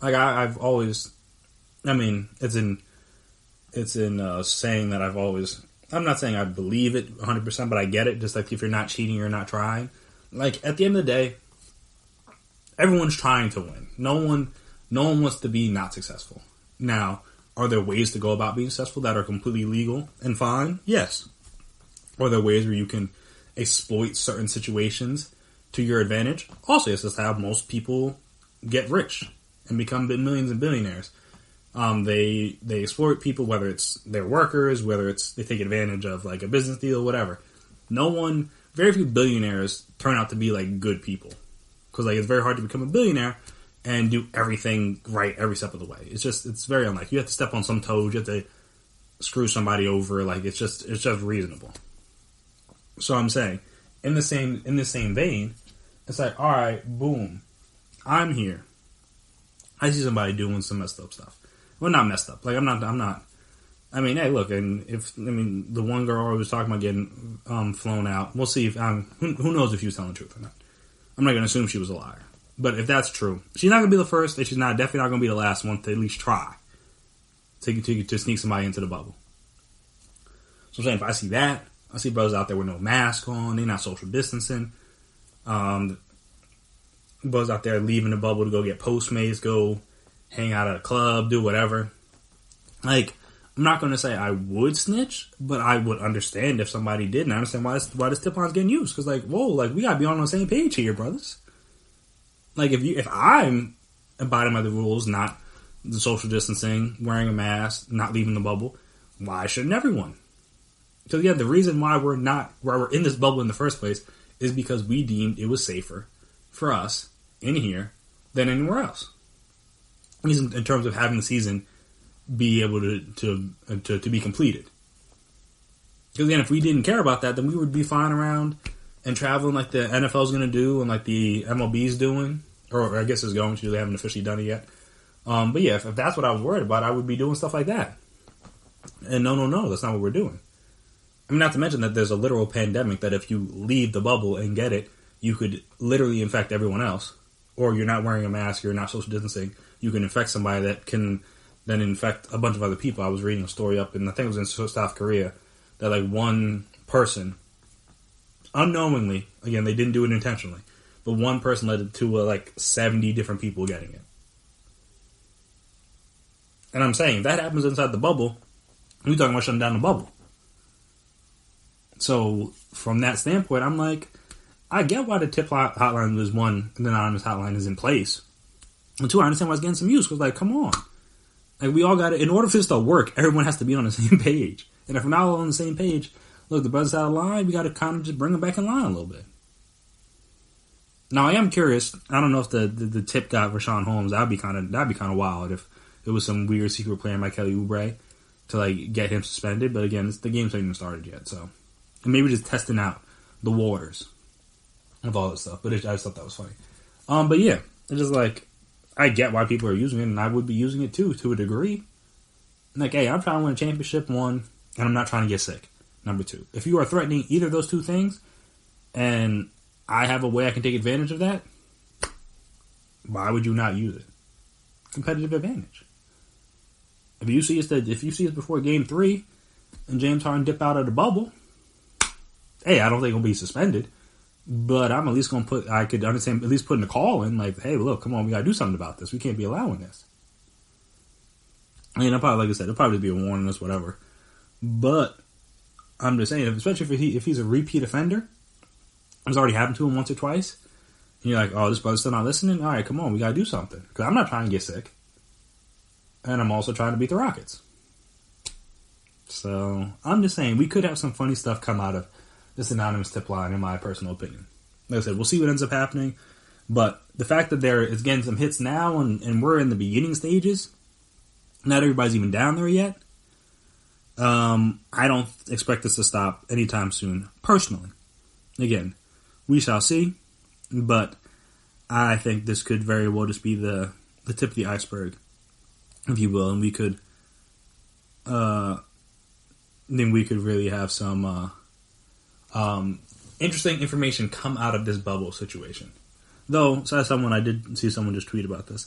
I've always, it's in saying that I've always. I'm not saying I believe it 100%, but I get it. Just if you're not cheating, you're not trying. At the end of the day, everyone's trying to win. No one wants to be not successful. Now, are there ways to go about being successful that are completely legal and fine? Yes. Are there ways where you can exploit certain situations to your advantage? Also, yes, that's how most people get rich and become millions and billionaires. They exploit people, whether it's their workers, whether it's they take advantage of a business deal, whatever. Very few billionaires turn out to be good people, because it's very hard to become a billionaire and do everything right every step of the way. It's very unlikely. You have to step on some toes. You have to screw somebody over. Like, it's just reasonable. So I'm saying, in the same vein, it's like, all right, boom, I'm here. I see somebody doing some messed up stuff. Well, not messed up. Like, I'm not. I mean, hey, look, and the one girl I was talking about getting flown out. We'll see if who knows if she was telling the truth or not. I'm not going to assume she was a liar. But if that's true, she's not going to be the first, and she's definitely not going to be the last one to at least try to sneak somebody into the bubble. So I'm saying, if I see that, I see brothers out there with no mask on, they're not social distancing. Brothers out there leaving the bubble to go get Postmates, go hang out at a club, do whatever. Like, I'm not going to say I would snitch, but I would understand if somebody did, and I understand why this tip line's getting used. Because, like, whoa, like, we got to be on the same page here, brothers. Like, if I'm abiding by the rules, not the social distancing, wearing a mask, not leaving the bubble, why shouldn't everyone? Because, yeah, the reason why we're in this bubble in the first place is because we deemed it was safer for us in here than anywhere else. In terms of having the season be able to be completed. Because again, if we didn't care about that, then we would be flying around and traveling like the NFL's going to do and like the MLB's doing, or I guess is going to. They haven't officially done it yet. But yeah, if that's what I was worried about, I would be doing stuff like that. And no, that's not what we're doing. I mean, not to mention that there's a literal pandemic that if you leave the bubble and get it, you could literally infect everyone else. Or you're not wearing a mask, you're not social distancing, you can infect somebody that can then infect a bunch of other people. I was reading a story up in, I think it was in South Korea, that like one person, unknowingly, again, they didn't do it intentionally, but one person led to like 70 different people getting it. And I'm saying, if that happens inside the bubble, we're talking about shutting down the bubble. So, from that standpoint, I'm like, I get why the tip hotline was one, and the anonymous hotline is in place. And two, I understand why it's getting some use, because, like, come on. Like, we all got to, in order for this to work, everyone has to be on the same page. And if we're not all on the same page, look, the brothers out of line, we got to kind of just bring them back in line a little bit. Now, I am curious, I don't know if the tip got Rashawn Holmes, that'd be kind of wild if it was some weird secret plan by Kelly Oubre to, like, get him suspended. But again, the game's not even started yet, so. And maybe just testing out the waters of all this stuff. But I just thought that was funny. But yeah, it's just like, I get why people are using it, and I would be using it too, to a degree. Like, hey, I'm trying to win a championship, one, and I'm not trying to get sick, number two. If you are threatening either of those two things, and I have a way I can take advantage of that, why would you not use it? Competitive advantage. If you see us before Game 3, and James Harden dip out of the bubble, hey, I don't think he'll be suspended, but I'm at least going to I could understand, at least putting a call in, like, hey, look, come on, we got to do something about this. We can't be allowing this. I mean, like I said, it'll probably be a warning us, whatever. But I'm just saying, especially if he's a repeat offender, it's already happened to him once or twice, and you're like, oh, this brother's still not listening? All right, come on, we got to do something. Because I'm not trying to get sick. And I'm also trying to beat the Rockets. So, I'm just saying, we could have some funny stuff come out of this anonymous tip line, in my personal opinion. Like I said, we'll see what ends up happening. But the fact that there is getting some hits now, and we're in the beginning stages, not everybody's even down there yet. I don't expect this to stop anytime soon, personally. Again, we shall see. But I think this could very well just be the tip of the iceberg, if you will. And we could really have some interesting information come out of this bubble situation. Though, so I did see someone just tweet about this.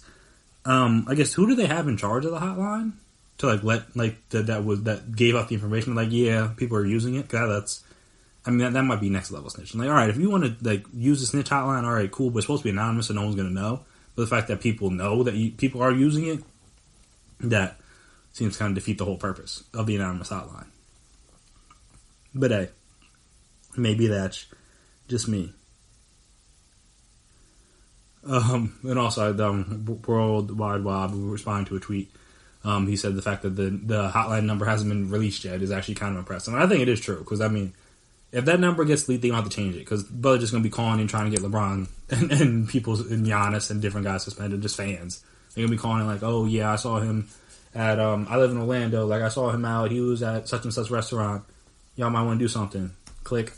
I guess, who do they have in charge of the hotline to that gave out the information? Like, yeah, people are using it. That might be next level snitching. Like, all right, if you want to use the snitch hotline, all right, cool. But it's supposed to be anonymous, so no one's going to know. But the fact that people know that people are using it, that seems to kind of defeat the whole purpose of the anonymous hotline. But hey, maybe that's just me. And also, World Wide Web responding to a tweet. He said the fact that the hotline number hasn't been released yet is actually kind of impressive. And I think it is true, because, I mean, if that number gets leaked, they don't have to change it, because they're just going to be calling and trying to get LeBron and people and Giannis and different guys suspended, just fans. They're going to be calling like, oh, yeah, I saw him at I live in Orlando. Like, I saw him out. He was at such and such restaurant. Y'all might want to do something. Click.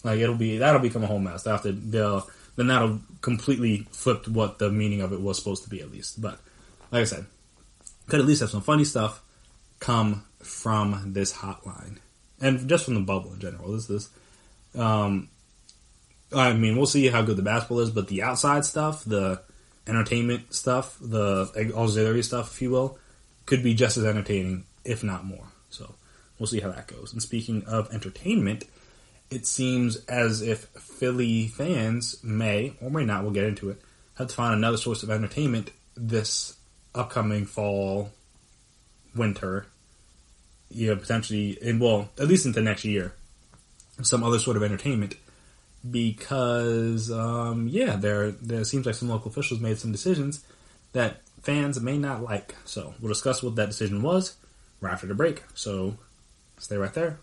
Like, that'll become a whole mess. Then that'll completely flip what the meaning of it was supposed to be, at least. But like I said, could at least have some funny stuff come from this hotline, and just from the bubble in general. I mean, we'll see how good the basketball is, but the outside stuff, the entertainment stuff, the auxiliary stuff, if you will, could be just as entertaining, if not more. So we'll see how that goes. And speaking of entertainment, it seems as if Philly fans may, or may not, we'll get into it, have to find another source of entertainment this upcoming fall, winter, potentially, at least into next year, some other sort of entertainment. Because, there seems like some local officials made some decisions that fans may not like. So we'll discuss what that decision was right after the break. So stay right there.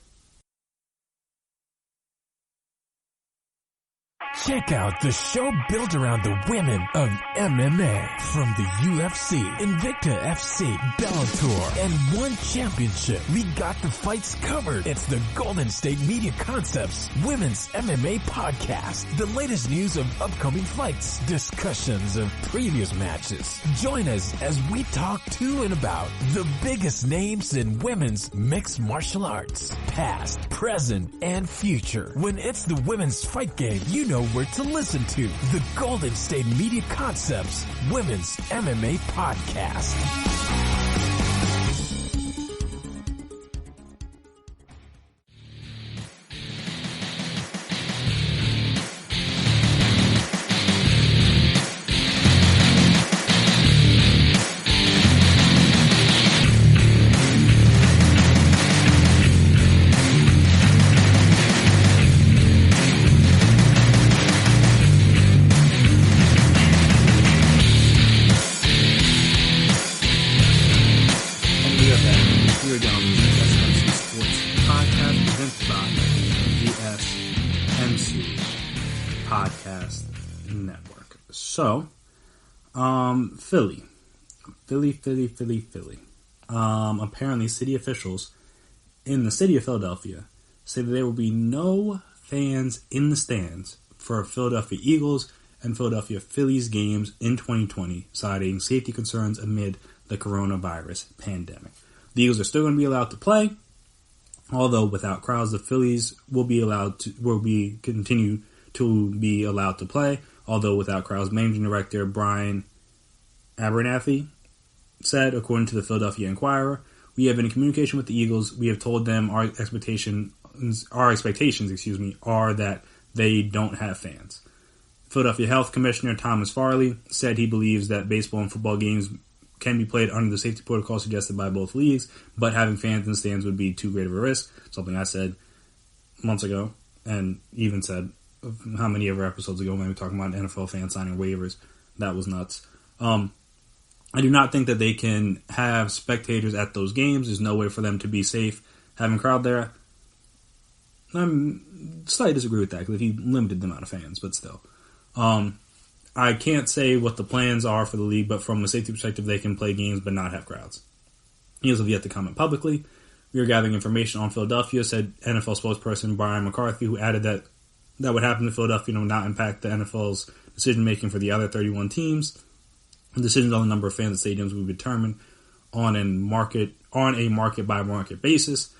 Check out the show built around the women of MMA. From the UFC, Invicta FC, Bellator, and One Championship. We got the fights covered. It's the Golden State Media Concepts Women's MMA Podcast. The latest news of upcoming fights, discussions of previous matches. Join us as we talk to and about the biggest names in women's mixed martial arts. Past, present, and future. When it's the women's fight game, you know where to listen to. The Golden State Media Concepts Women's MMA Podcast. So, Philly. Apparently, city officials in the city of Philadelphia say that there will be no fans in the stands for Philadelphia Eagles and Philadelphia Phillies games in 2020, citing safety concerns amid the coronavirus pandemic. The Eagles are still going to be allowed to play, although without crowds. The Phillies will continue to be allowed to play, although without crowds. Managing Director Brian Abernathy said, according to the Philadelphia Inquirer, "We have been in communication with the Eagles. We have told them our expectations are that they don't have fans." Philadelphia Health Commissioner Thomas Farley said he believes that baseball and football games can be played under the safety protocol suggested by both leagues, but having fans in the stands would be too great of a risk, something I said months ago, and even said how many ever episodes ago when we were talking about NFL fans signing waivers. That was nuts. I do not think that they can have spectators at those games. There's no way for them to be safe having a crowd there. I'm slightly disagree with that, because he limited the amount of fans, but still. I can't say what the plans are for the league, but from a safety perspective, they can play games but not have crowds. Eagles have yet to comment publicly. We are gathering information on Philadelphia, said NFL spokesperson Brian McCarthy, who added that would happen to Philadelphia and would not impact the NFL's decision-making for the other 31 teams. Decisions on the number of fans at stadiums will be determined on a market-by-market basis.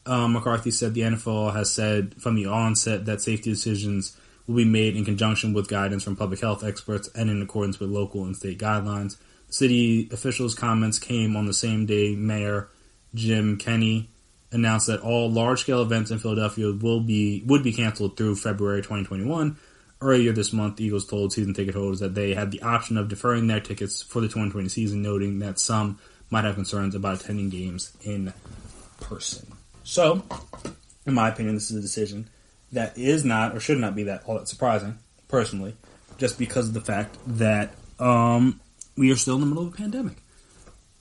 McCarthy said the NFL has said from the onset that safety decisions will be made in conjunction with guidance from public health experts and in accordance with local and state guidelines. City officials' comments came on the same day Mayor Jim Kenney announced that all large-scale events in Philadelphia would be canceled through February 2021. Earlier this month, the Eagles told season ticket holders that they had the option of deferring their tickets for the 2020 season, noting that some might have concerns about attending games in person. So, in my opinion, this is a decision that is not or should not be all that surprising, personally, just because of the fact that we are still in the middle of a pandemic.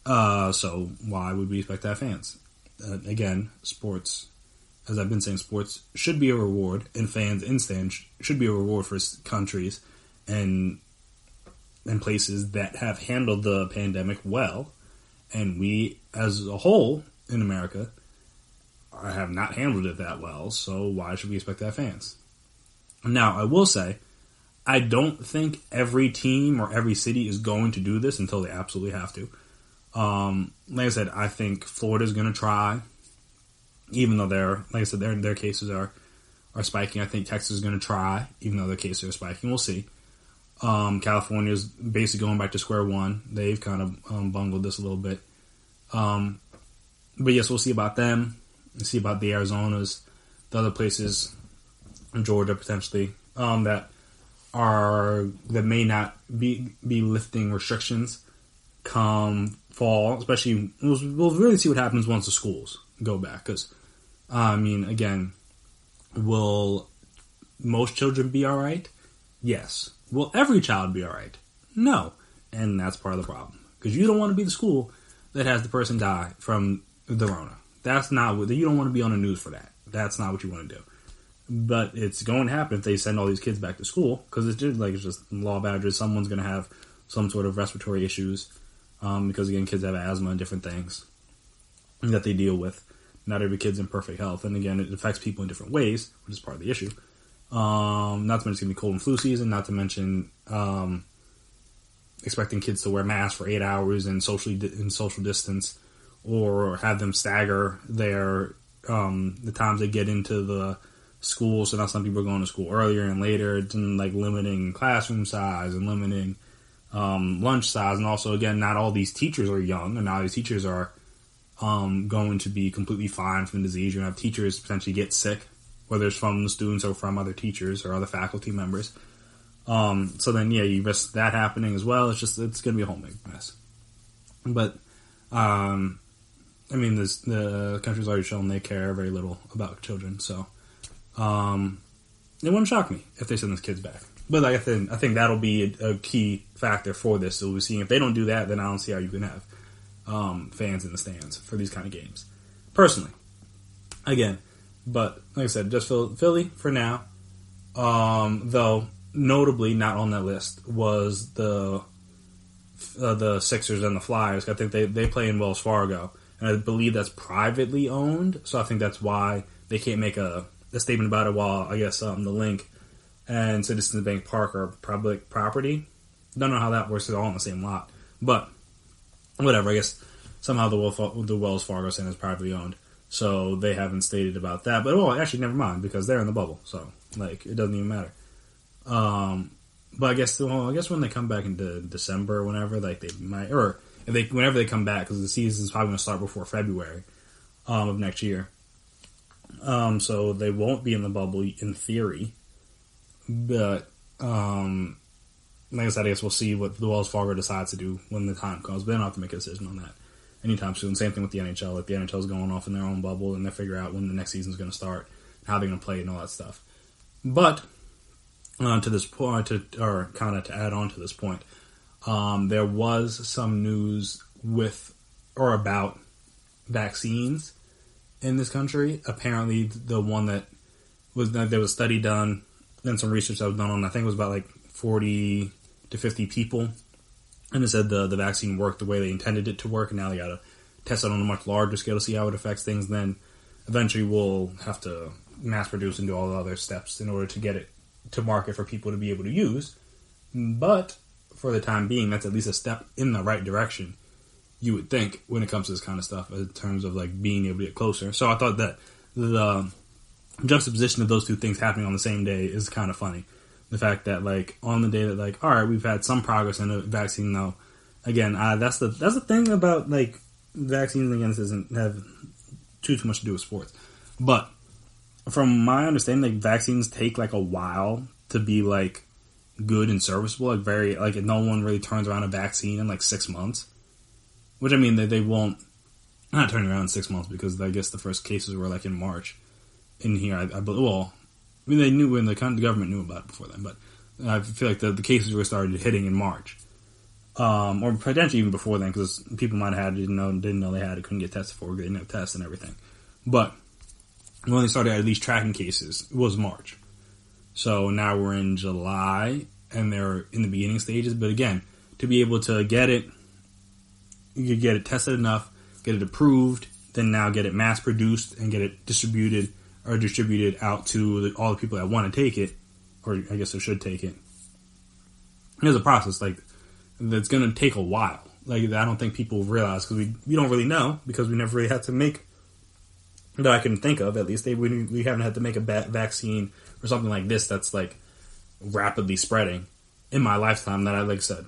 So why would we expect to have fans? Again, sports, as I've been saying, sports should be a reward, and fans in stands should be a reward for countries and places that have handled the pandemic well And we, as a whole in America, have not handled it that well, so why should we expect to have fans? Now, I will say, I don't think every team or every city is going to do this until they absolutely have to. Like I said, I think Florida's going to try, even though their cases are spiking. I think Texas is going to try, even though their cases are spiking. We'll see. California's basically going back to square one. They've kind of bungled this a little bit. But yes, we'll see about them. We'll see about the Arizonas, the other places, Georgia potentially, that may not be lifting restrictions come fall. Especially, we'll really see what happens once the schools go back. Because, again, will most children be all right? Yes. Will every child be all right? No. And that's part of the problem. Because you don't want to be the school that has the person die from the Rona. That's not what you don't want to be on the news for that. That's not what you want to do. But it's going to happen if they send all these kids back to school, because it's just law of averages. Someone's going to have some sort of respiratory issues, because again, kids have asthma and different things that they deal with. Not every kid's in perfect health, and again, it affects people in different ways, which is part of the issue. Not to mention it's going to be cold and flu season. Not to mention expecting kids to wear masks for 8 hours and social distance, or have them stagger their the times they get into the school. So now some people are going to school earlier and later, and like limiting classroom size and limiting lunch size. And also, again, not all these teachers are young, and now these teachers are going to be completely fine from the disease. You're going to have teachers potentially get sick, whether it's from the students or from other teachers or other faculty members. So then, you risk that happening as well. It's going to be a whole big mess. But, the country's already shown they care very little about children, so it wouldn't shock me if they send those kids back. But like I think that'll be a key factor for this. So we'll see if they don't do that, then I don't see how you can have fans in the stands for these kind of games. Personally, again, but like I said, just Philly for now. Though notably not on that list was the Sixers and the Flyers. I think they play in Wells Fargo, and I believe that's privately owned. So I think that's why they can't make a statement about it. While I guess the Link and Citizens Bank Park are public property. Don't know how that works. They're all on the same lot, but whatever. I guess somehow the Wells Fargo Center is privately owned, so they haven't stated about that. But actually, never mind, because they're in the bubble, so it doesn't even matter. But I guess when they come back into December or whenever, they might, or whenever they come back, because the season's probably going to start before February of next year. So they won't be in the bubble in theory, but like I said, I guess we'll see what the Wells Fargo decides to do when the time comes. But they don't have to make a decision on that anytime soon. Same thing with the NHL. Like the NHL is going off in their own bubble, and they figure out when the next season is going to start, how they're going to play, and all that stuff. But to this point, to add on to this point, there was some news with or about vaccines in this country. Apparently, the one there was a study done and some research that was done on, I think it was about 40 to 50 people, and it said the vaccine worked the way they intended it to work, and now they got to test it on a much larger scale to see how it affects things. Then eventually we'll have to mass produce and do all the other steps in order to get it to market for people to be able to use. But for the time being, that's at least a step in the right direction, you would think, when it comes to this kind of stuff, in terms of being able to get closer. So I thought that the juxtaposition of those two things happening on the same day is kind of funny. The fact that on the day that all right, we've had some progress in a vaccine, though. Again, that's the thing about vaccines. Again, this doesn't have too much to do with sports, but from my understanding, vaccines take a while to be good and serviceable. No one really turns around a vaccine in 6 months. Which they won't not turn around in 6 months, because I guess the first cases were in March in here. They knew when the government knew about it before then, but I feel like the cases were started hitting in March, or potentially even before then, because people might have had it, didn't know they had it, couldn't get tested for, they didn't have tests and everything. But when they started at least tracking cases, it was March. So now we're in July, and they're in the beginning stages. But again, to be able to get it you get it tested enough, get it approved, then now get it mass produced and get it distributed out to all the people that want to take it, or I guess they should take it. There's a process that's going to take a while. I don't think people realize, because we don't really know, because we never really had to make, that I can think of at least, we haven't had to make a vaccine or something like this that's rapidly spreading in my lifetime. That I said,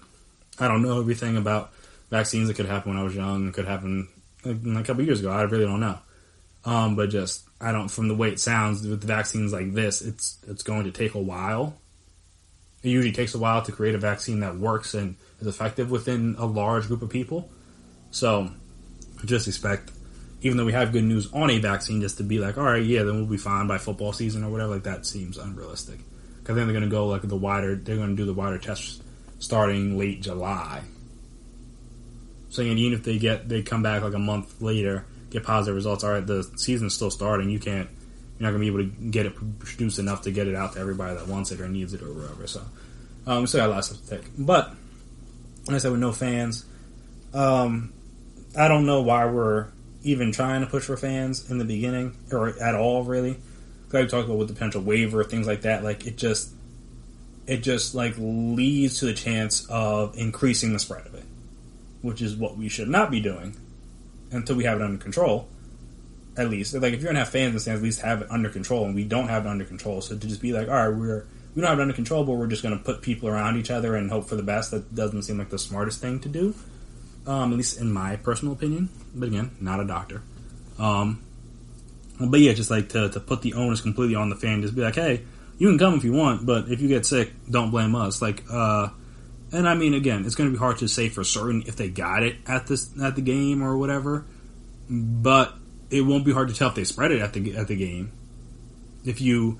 I don't know everything about vaccines. It could happen when I was young. It could happen a couple of years ago. I really don't know. But just, I don't, from the way it sounds with vaccines like this, it's going to take a while. It usually takes a while to create a vaccine that works and is effective within a large group of people. So just expect, even though we have good news on a vaccine, just to be all right, yeah, then we'll be fine by football season or whatever, that seems unrealistic. Because then they're going to go they're going to do the wider tests starting late July. So even if they come back a month later, get positive results, all right, the season's still starting, you're not going to be able to get it produced enough to get it out to everybody that wants it or needs it or whatever. So we still got a lot of stuff to take. But like I said, with no fans, I don't know why we're even trying to push for fans in the beginning, or at all, really. Like we talked about with the potential waiver, things like that. It just leads to the chance of increasing the spread of it, which is what we should not be doing until we have it under control. At least, if you're gonna have fans in the stands, at least have it under control, and we don't have it under control. So to just be all right, we don't have it under control, but we're just gonna put people around each other and hope for the best. That doesn't seem like the smartest thing to do, at least in my personal opinion. But again, not a doctor. But yeah, just to put the onus completely on the fan, just be hey, you can come if you want, but if you get sick, don't blame us. And I mean, again, it's going to be hard to say for certain if they got it at the game or whatever, but it won't be hard to tell if they spread it at the game. If you're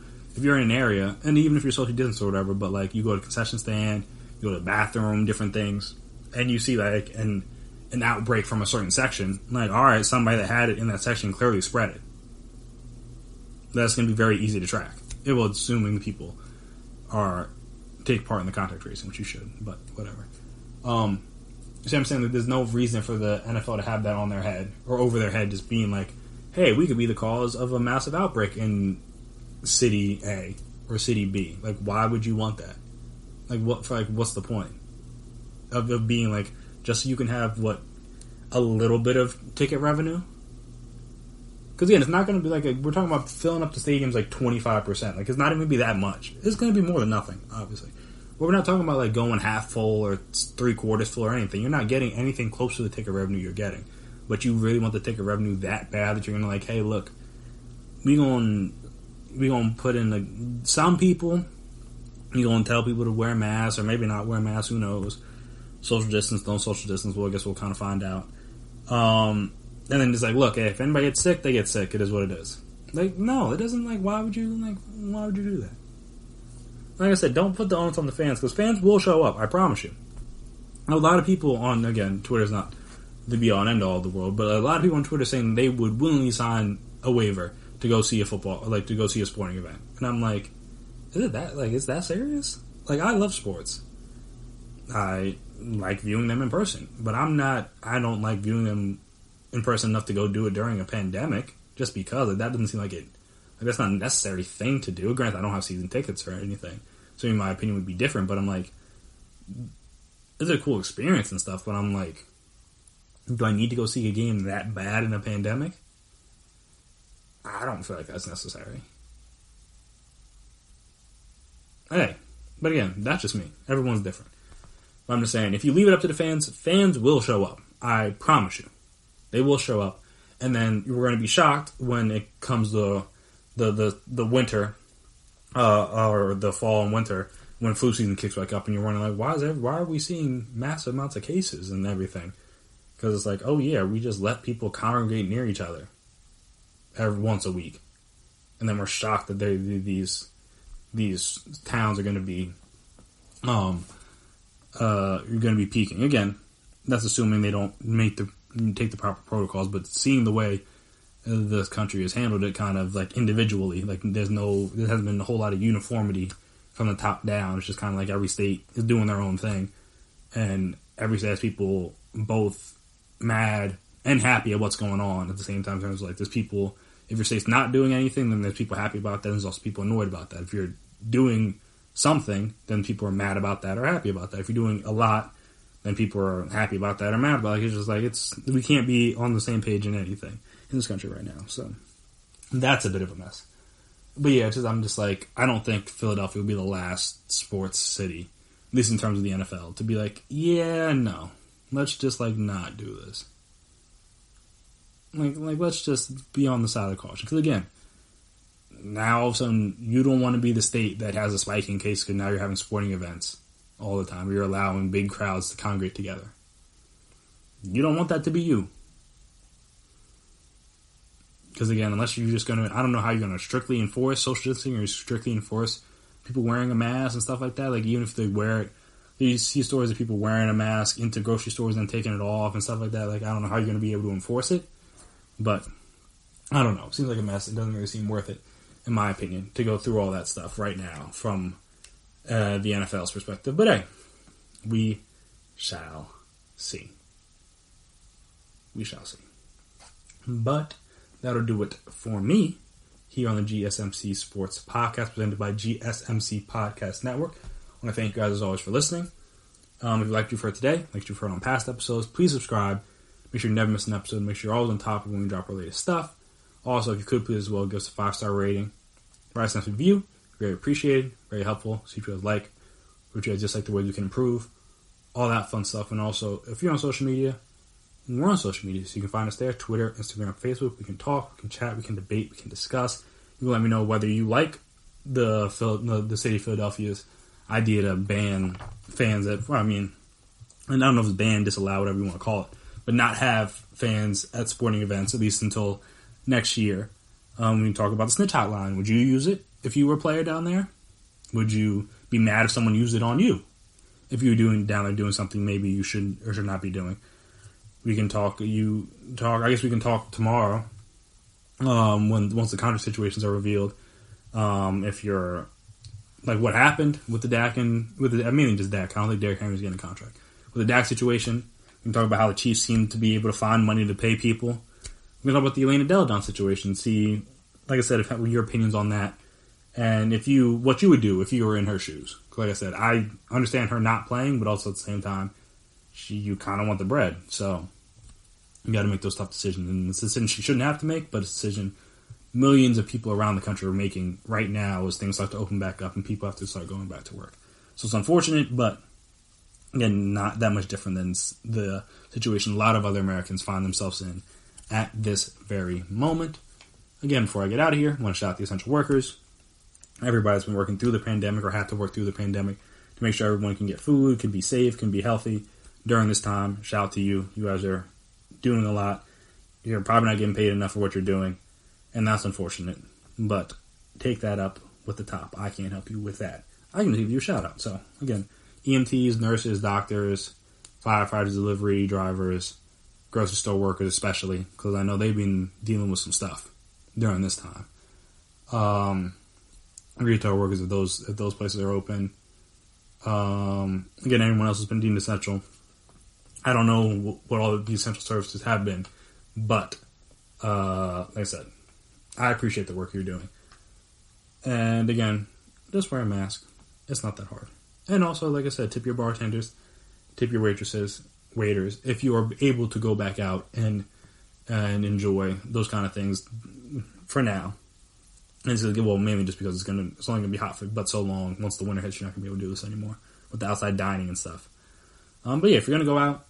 in an area, and even if you're social distance or whatever, but you go to a concession stand, you go to the bathroom, different things, and you see an outbreak from a certain section, all right, somebody that had it in that section clearly spread it. That's going to be very easy to track. Assuming people take part in the contact tracing, which you should, but whatever. You see what I'm saying? That there's no reason for the NFL to have that on their head, or over their head, just being hey, we could be the cause of a massive outbreak in City A or City B. Why would you want that? What's the point of being just so you can have a little bit of ticket revenue? Because again, it's not going to be we're talking about filling up the stadiums 25%. It's not even going to be that much. It's going to be more than nothing, obviously. But we're not talking about going half full or 3/4 full or anything. You're not getting anything close to the ticket revenue you're getting. But you really want the ticket revenue that bad that you're going to hey, look, we going to put in some people. You're going to tell people to wear masks or maybe not wear masks. Who knows? Social distance, don't social distance. Well, I guess we'll kind of find out. And then just look, hey, if anybody gets sick, they get sick. It is what it is. No, it doesn't. Why would you do that? Like I said, don't put the onus on the fans, because fans will show up. I promise you. A lot of people on, again, Twitter's not the be all and end all of the world, but a lot of people on Twitter saying they would willingly sign a waiver to go see a to go see a sporting event. And I'm is it that? Is that serious? I love sports. I like viewing them in person, but I don't like viewing them in person enough to go do it during a pandemic, just because that doesn't seem that's not a necessary thing to do. Granted, I don't have season tickets or anything, so my opinion would be different, but I'm it's a cool experience and stuff, but I'm do I need to go see a game that bad in a pandemic? I don't feel like that's necessary. Hey, but again, that's just me. Everyone's different. But I'm just saying, if you leave it up to the fans, fans will show up. I promise you. They will show up, and then we're going to be shocked when it comes to the winter, or the fall and winter, when flu season kicks back up, and you're wondering why are we seeing massive amounts of cases and everything? Because it's oh yeah, we just let people congregate near each other every once a week, and then we're shocked that these towns are going to be you're going to be peaking again. That's assuming they don't take the proper protocols, but seeing the way this country has handled it kind of individually, there hasn't been a whole lot of uniformity from the top down. It's just kind of every state is doing their own thing, and every state has people both mad and happy at what's going on at the same time. There's like, there's people, if your state's not doing anything, then there's people happy about that, and there's also people annoyed about that. If you're doing something, then people are mad about that or happy about that. If you're doing a lot, then people are happy about that or mad about it. It's just like, we can't be on the same page in anything in this country right now. So that's a bit of a mess. But yeah, I'm just like, I don't think Philadelphia will be the last sports city, at least in terms of the NFL, to be like, yeah, no, let's just like not do this. Like let's just be on the side of caution. Because again, now all of a sudden you don't want to be the state that has a spike in cases because now you're having sporting events all the time. You're allowing big crowds to congregate together. You don't want that to be you. Because again, unless you're just going to, I don't know how you're going to strictly enforce social distancing or strictly enforce people wearing a mask and stuff like that. Like even if they wear it, you see stories of people wearing a mask into grocery stores and taking it off and stuff like that. Like I don't know how you're going to be able to enforce it. But I don't know. It seems like a mess. It doesn't really seem worth it, in my opinion, to go through all that stuff right now from the NFL's perspective. But hey, we shall see. We shall see. But that'll do it for me here on the GSMC Sports Podcast presented by GSMC Podcast Network. I want to thank you guys as always for listening. If you liked you for today, like you heard on past episodes, please subscribe. Make sure you never miss an episode. Make sure you're always on top of when we drop our latest stuff. Also, if you could please as well give us a 5-star rating. Write us a nice review. Very appreciated. Very helpful. See if you guys like. If you guys just like the way you can improve. All that fun stuff. And also, if you're on social media, we're on social media. So you can find us there. Twitter, Instagram, Facebook. We can talk. We can chat. We can debate. We can discuss. You can let me know whether you like the city of Philadelphia's idea to ban fans at, well, I mean, and I don't know if it's ban, disallow, whatever you want to call it, but not have fans at sporting events, at least until next year. We can talk about the snitch hotline. Would you use it if you were a player down there? Would you be mad if someone used it on you? If you were down there doing something maybe you should or should not be doing. We can talk, I guess we can talk tomorrow, once the contract situations are revealed. If you're, like what happened with the Dak mainly just Dak. I don't think Derrick Henry is getting a contract. With the Dak situation, we can talk about how the Chiefs seem to be able to find money to pay people. We can talk about the Elena Delle Donne situation. See, like I said, what your opinions on that, and what you would do if you were in her shoes. Like I said, I understand her not playing, but also at the same time, you kind of want the bread. So you got to make those tough decisions, and it's a decision she shouldn't have to make, but it's a decision millions of people around the country are making right now as things start to open back up and people have to start going back to work. So it's unfortunate, but again, not that much different than the situation a lot of other Americans find themselves in at this very moment. Again, before I get out of here, I want to shout out the essential workers. Everybody's been working through the pandemic or had to work through the pandemic to make sure everyone can get food, can be safe, can be healthy during this time. Shout out to you. You guys are doing a lot. You're probably not getting paid enough for what you're doing, and that's unfortunate. But take that up with the top. I can't help you with that. I can give you a shout out. So, again, EMTs, nurses, doctors, firefighters, delivery drivers, grocery store workers especially, because I know they've been dealing with some stuff during this time. Retail workers, if those places are open. Again, anyone else has been deemed essential. I don't know what all of these essential services have been, but like I said, I appreciate the work you're doing. And again, just wear a mask. It's not that hard. And also, like I said, tip your bartenders, tip your waiters, if you are able to go back out and enjoy those kind of things for now. And it's gonna, well, mainly just because it's only gonna be hot but so long. Once the winter hits, you're not gonna be able to do this anymore with the outside dining and stuff. But yeah, if you're gonna go out,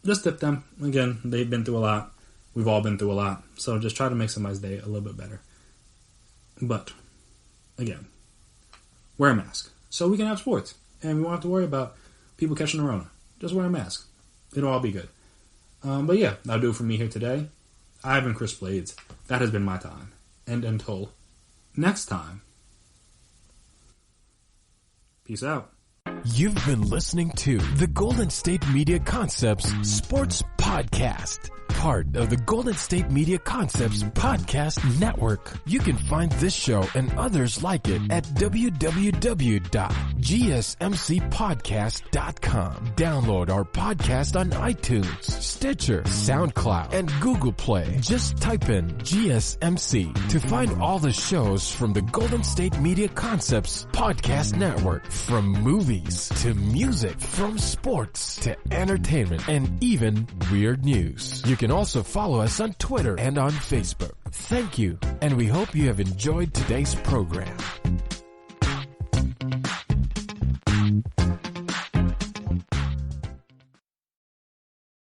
just tip them. Again, they've been through a lot. We've all been through a lot. So just try to make somebody's day a little bit better. But again, wear a mask so we can have sports, and we won't have to worry about people catching the Rona. Just wear a mask. It'll all be good. But yeah, that'll do it for me here today. I've been Chris Blades. That has been my time. And until next time, peace out. You've been listening to the Golden State Media Concepts Sports Podcast. part of the Golden State Media Concepts Podcast Network. You can find this show and others like it at www.gsmcpodcast.com. Download our podcast on iTunes, Stitcher, SoundCloud, and Google Play. Just type in GSMC to find all the shows from the Golden State Media Concepts Podcast Network. From movies to music, from sports to entertainment, and even weird news. You can also follow us on Twitter and on Facebook. Thank you, and we hope you have enjoyed today's program.